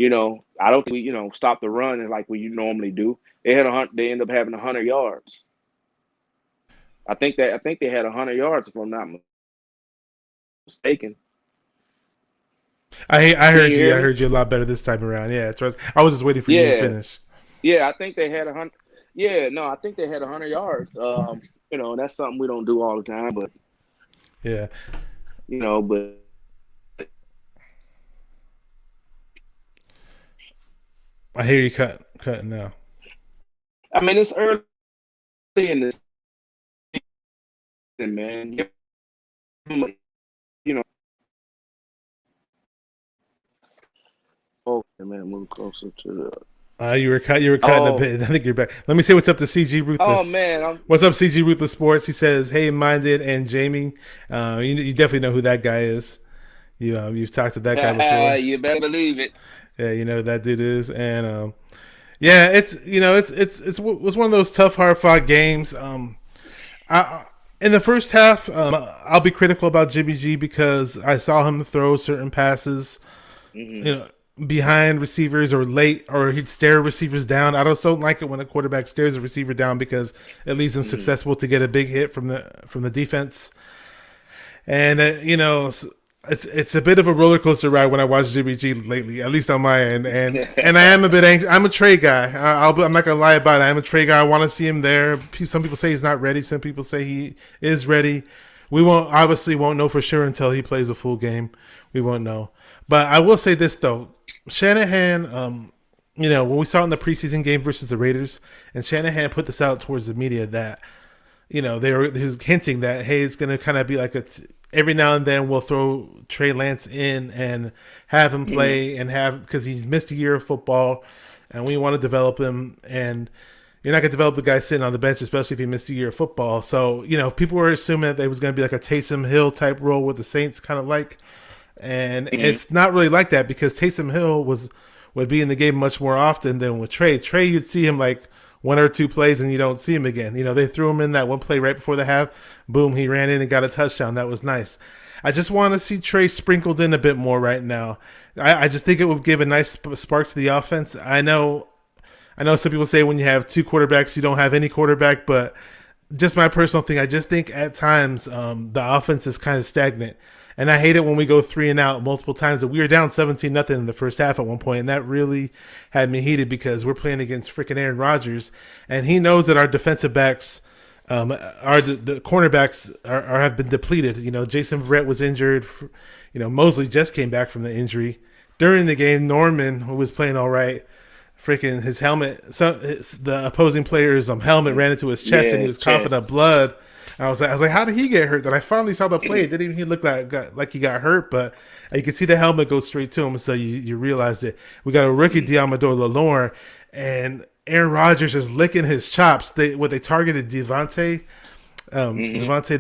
I don't think we, stop the run like we normally do. They end up having 100 yards. I think they had 100 yards if I'm not mistaken. I heard you. I heard you a lot better this time around. Yeah, I was just waiting for you to finish. Yeah, I think they had 100. Yeah, no, I think they had 100 yards. That's something we don't do all the time, but yeah, but. I hear you cutting now. I mean, it's early in the season, man. Oh man, move closer to the. You were cutting a bit. I think you're back. Let me say what's up to CG Ruthless. Oh man, what's up, CG Ruthless Sports? He says, "Hey, Minded and Jamie, you definitely know who that guy is. You've talked to that guy before. You better believe it. Yeah, you know who that dude is, and yeah, it was one of those tough, hard fought games. In the first half, I'll be critical about Jimmy G because I saw him throw certain passes, behind receivers or late, or he'd stare receivers down. I don't like it when a quarterback stares a receiver down because it leaves him successful to get a big hit from the defense. And it's a bit of a roller coaster ride when I watch Jimmy G lately, at least on my end. And I am a bit anxious. I'm a Trey guy. I'm not gonna lie about it. I'm a Trey guy. I want to see him there. Some people say he's not ready. Some people say he is ready. We won't know for sure until he plays a full game. We won't know. But I will say this though, Shanahan. When we saw it in the preseason game versus the Raiders, and Shanahan put this out towards the media that, he was hinting that, hey, it's gonna kind of be like every now and then we'll throw Trey Lance in and have him play because he's missed a year of football and we want to develop him, and you're not going to develop the guy sitting on the bench, especially if he missed a year of football. So, people were assuming that it was going to be like a Taysom Hill type role with the Saints kind of like, and it's not really like that because Taysom Hill would be in the game much more often than with Trey. Trey, you'd see him like one or two plays and you don't see him again. They threw him in that one play right before the half. Boom, he ran in and got a touchdown. That was nice. I just want to see Trey sprinkled in a bit more right now. I just think it would give a nice spark to the offense. I know some people say when you have two quarterbacks, you don't have any quarterback, but just my personal thing, I just think at times the offense is kind of stagnant. And I hate it when we go 3-and-out multiple times. We were down 17-0 in the first half at one point, and that really had me heated because we're playing against freaking Aaron Rodgers, and he knows that our defensive backs, the cornerbacks, have been depleted. Jason Verrett was injured. Mosley just came back from the injury during the game. Norman, who was playing all right, freaking his helmet. So the opposing player's helmet ran into his chest, and he was coughing up blood. I was like, how did he get hurt? Then I finally saw the play. It didn't even look like he got hurt, but you could see the helmet go straight to him. So you realized it. We got a rookie, Diamador Lalorne, and Aaron Rodgers is licking his chops. They targeted Devontae. Devontae,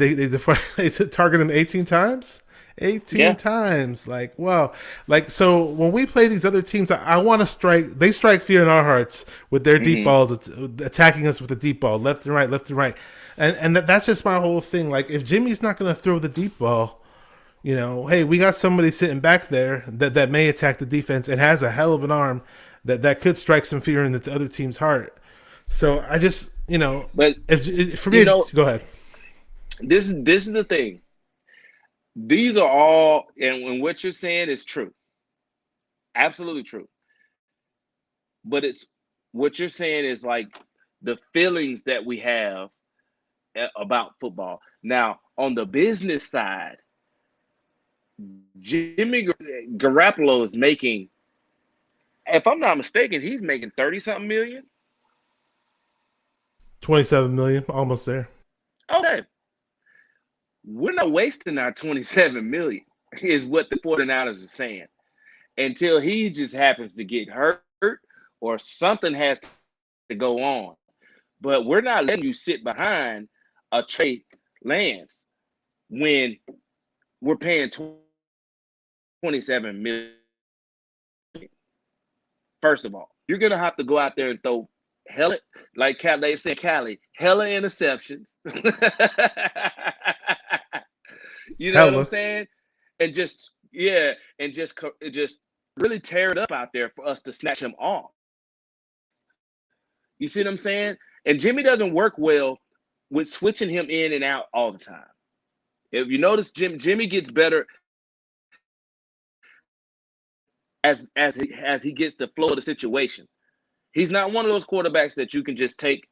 they targeted him 18 times, 18 times. Like, wow. Like, so when we play these other teams, I want to strike. They strike fear in our hearts with their deep balls, attacking us with the deep ball, left and right, left and right. And that's just my whole thing. Like, if Jimmy's not going to throw the deep ball, you know, hey, we got somebody sitting back there that may attack the defense and has a hell of an arm that could strike some fear in the other team's heart. So I just, you know, but if for me, you know, go ahead. This is the thing. These are all, and what you're saying is true, absolutely true. But it's what you're saying is like the feelings that we have about football. Now, on the business side, Jimmy Garoppolo is making, if I'm not mistaken, he's making 30-something million. 27 million, almost there. Okay. We're not wasting our 27 million, is what the 49ers are saying, until he just happens to get hurt or something has to go on. But we're not letting you sit behind a Trey Lance when we're paying 27 million. First of all, you're going to have to go out there and throw hella, like they said, Cali, hella interceptions. You know what I'm saying? And just really tear it up out there for us to snatch him off. You see what I'm saying? And Jimmy doesn't work well with switching him in and out all the time. If you notice, Jimmy gets better as he gets the flow of the situation. He's not one of those quarterbacks that you can just take,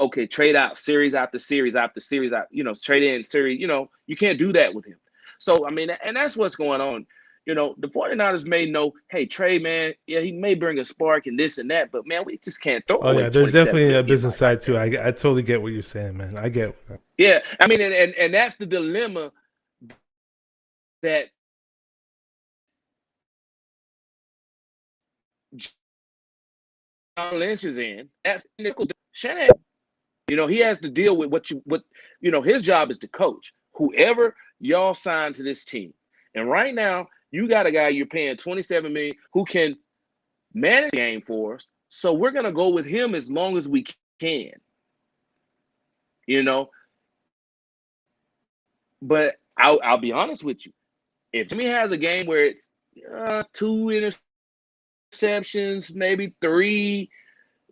okay, trade out series after series after series, you know, trade in series. You know, you can't do that with him. So, I mean, and that's what's going on. You know, the 49ers may know, hey, Trey, man, yeah, he may bring a spark and this and that, but, man, we just can't throw away. Oh, yeah, there's definitely a business side, too. I totally get what you're saying, man. I get that. Yeah, I mean, and that's the dilemma that John Lynch is in. That's Shanahan. You know, he has to deal with what you know, his job is to coach whoever y'all sign to this team. And right now, you got a guy you're paying $27 million who can manage the game for us. So we're gonna go with him as long as we can. You know. But I'll be honest with you. If Jimmy has a game where it's 2 interceptions, maybe 3,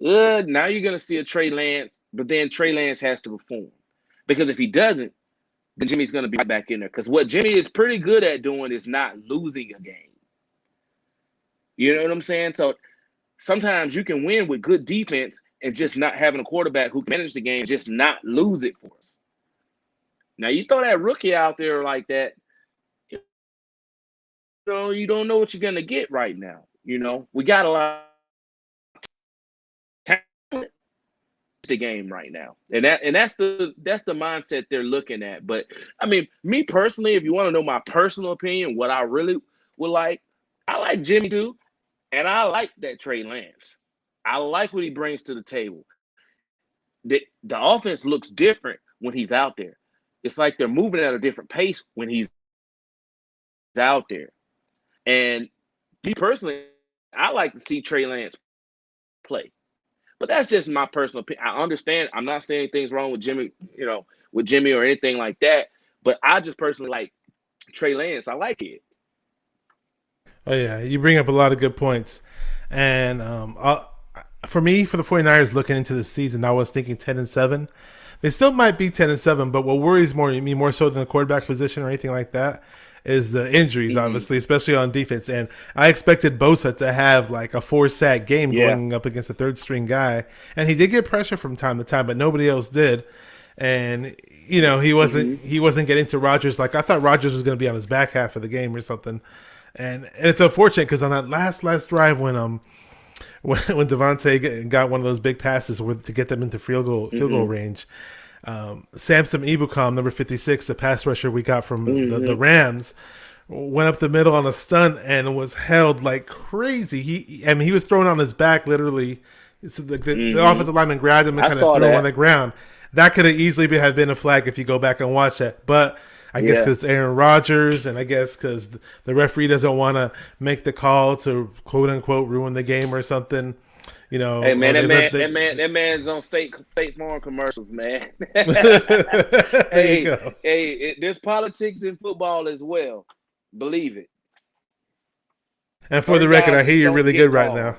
now you're going to see a Trey Lance, but then Trey Lance has to perform. Because if he doesn't, then Jimmy's going to be right back in there. Because what Jimmy is pretty good at doing is not losing a game. You know what I'm saying? So sometimes you can win with good defense and just not having a quarterback who can manage the game, just not lose it for us. Now, you throw that rookie out there like that, you know, you don't know what you're going to get right now. You know, we got a lot of talent in the game right now. And that's the mindset they're looking at. But, I mean, me personally, if you want to know my personal opinion, what I really would like, I like Jimmy too, and I like that Trey Lance. I like what he brings to the table. The offense looks different when he's out there. It's like they're moving at a different pace when he's out there. And me personally, I like to see Trey Lance play. But that's just my personal opinion. I understand. I'm not saying anything's wrong with Jimmy, you know, with Jimmy or anything like that. But I just personally like Trey Lance. I like it. Oh, yeah. You bring up a lot of good points. And for me, for the 49ers looking into the season, I was thinking 10-7. They still might be 10-7, but what worries me more so than the quarterback position or anything like that is the injuries, obviously, especially on defense. And I expected Bosa to have like a 4-sack game going up against a third-string guy, and he did get pressure from time to time, but nobody else did. And you know, he wasn't getting to Rodgers. Like I thought Rodgers was going to be on his back half of the game or something. And it's unfortunate because on that last drive when Devontae got one of those big passes to get them into field goal range, Samson Ebukam, number 56, the pass rusher we got from the Rams, went up the middle on a stunt and was held like crazy. He was thrown on his back literally. So the offensive lineman grabbed him and kind of threw him on the ground. That could have easily have been a flag if you go back and watch it. But I guess because Aaron Rodgers, and I guess because the referee doesn't want to make the call to quote unquote ruin the game or something. You know, hey man, that man's on State Farm commercials, man. There's politics in football as well. Believe it. And for the record, I hear you're really good right now.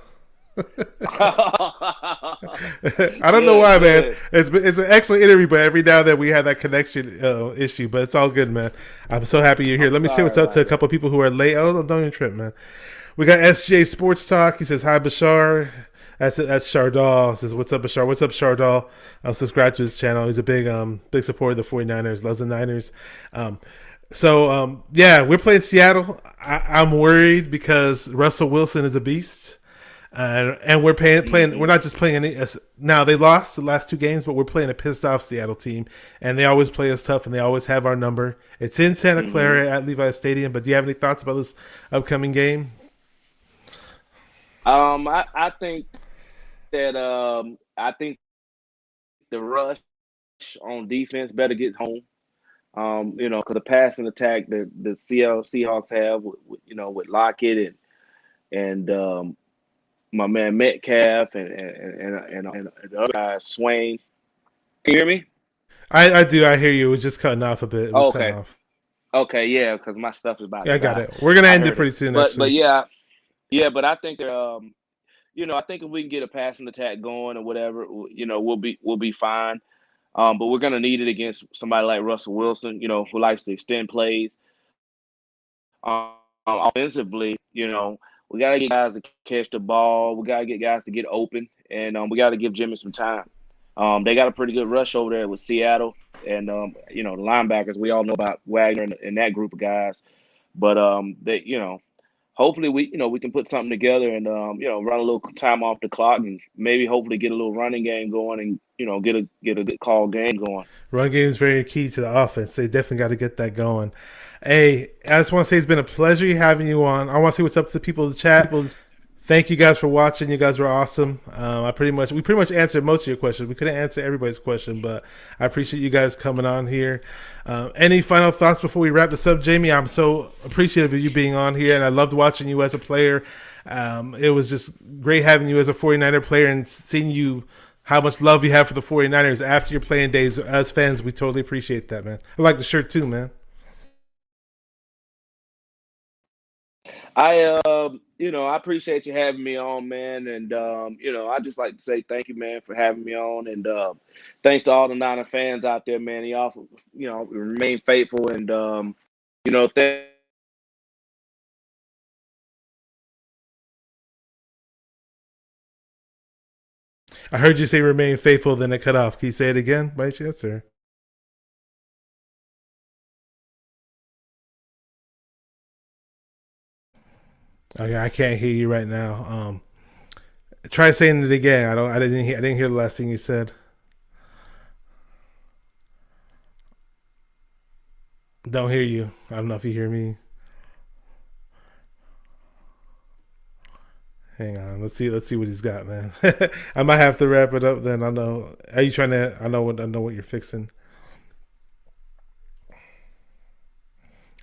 I don't know why, man. It's an excellent interview, but every now and then we have that connection issue. But it's all good, man. I'm so happy you're here. Let me say what's up to a couple of people who are late. Oh, don't even trip, man. We got SJ Sports Talk. He says, hi, Bashar. That's Shardal. Says, what's up, Bashar? What's up, Shardal? Subscribe to his channel. He's a big supporter of the 49ers, loves the Niners. Yeah, we're playing Seattle. I'm worried because Russell Wilson is a beast. And we're playing. We're not just playing any. Now they lost the last 2 games, but we're playing a pissed off Seattle team, and they always play us tough, and they always have our number. It's in Santa Clara at Levi's Stadium. But do you have any thoughts about this upcoming game? I think that the rush on defense better get home. Because the passing attack that the Seattle Seahawks have, with Lockett and my man Metcalf and the other guys, Swain. Can you hear me? I do. I hear you. It was just cutting off a bit. It was okay. Cutting off. Okay, yeah, because my stuff is about to I got it. We're gonna end it pretty soon. But yeah, but I think they're I think if we can get a passing attack going or whatever, we'll be fine. But we're gonna need it against somebody like Russell Wilson, who likes to extend plays. Offensively, we got to get guys to catch the ball. We got to get guys to get open, and we got to give Jimmy some time. They got a pretty good rush over there with Seattle, and the linebackers. We all know about Wagner and that group of guys, but they, hopefully we can put something together and run a little time off the clock and maybe hopefully get a little running game going and get a good call game going. Run game is very key to the offense. They definitely got to get that going. Hey, I just want to say it's been a pleasure having you on. I want to say what's up to the people in the chat. Thank you guys for watching. You guys were awesome. We pretty much answered most of your questions. We couldn't answer everybody's question, but I appreciate you guys coming on here. Any final thoughts before we wrap this up, Jamie? I'm so appreciative of you being on here, and I loved watching you as a player. It was just great having you as a 49er player and seeing you how much love you have for the 49ers after your playing days. As fans, we totally appreciate that, man. I like the shirt too, man. I appreciate you having me on, man. And, I just like to say thank you, man, for having me on. And thanks to all the Niner fans out there, man. Y'all, remain faithful. And, I heard you say remain faithful, then it cut off. Can you say it again by chance, or? Okay, I can't hear you right now. Try saying it again. I didn't hear the last thing you said. Don't hear you. I don't know if you hear me. Hang on. Let's see what he's got, man. I might have to wrap it up then. I know. Are you trying to? I know what you're fixing.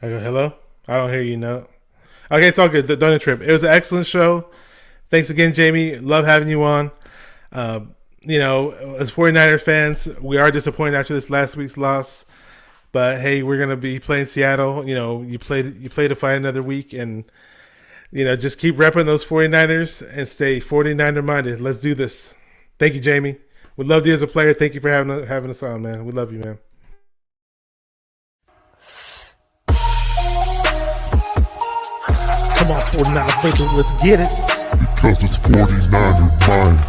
I go, hello? I don't hear you, no. Okay, it's all good. Don't trip. It was an excellent show. Thanks again, Jamie. Love having you on. As 49er fans, we are disappointed after this last week's loss. But hey, we're gonna be playing Seattle. You play to fight another week, and just keep repping those 49ers and stay 49er minded. Let's do this. Thank you, Jamie. We loved you as a player. Thank you for having us on, man. We love you, man. Come on, 49 faithful, let's get it. Because it's 49er mind.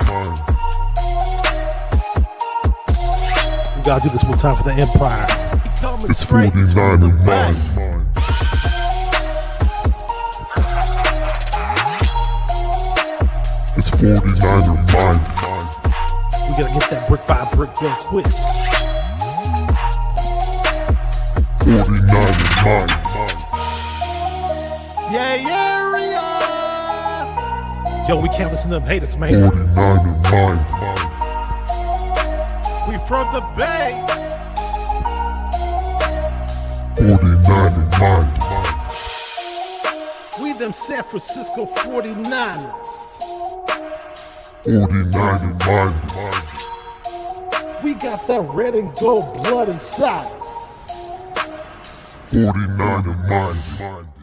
We gotta do this one time for the Empire. It's 49er mind. It's 49er mind. We gotta get that brick by brick real quick. 49er mind. Yeah. Yo, we can't listen to them haters, man. 49er mind. We from the Bay. 49er minded. We them San Francisco 49ers. 49er minded. We got that red and gold blood inside us. 49er minded.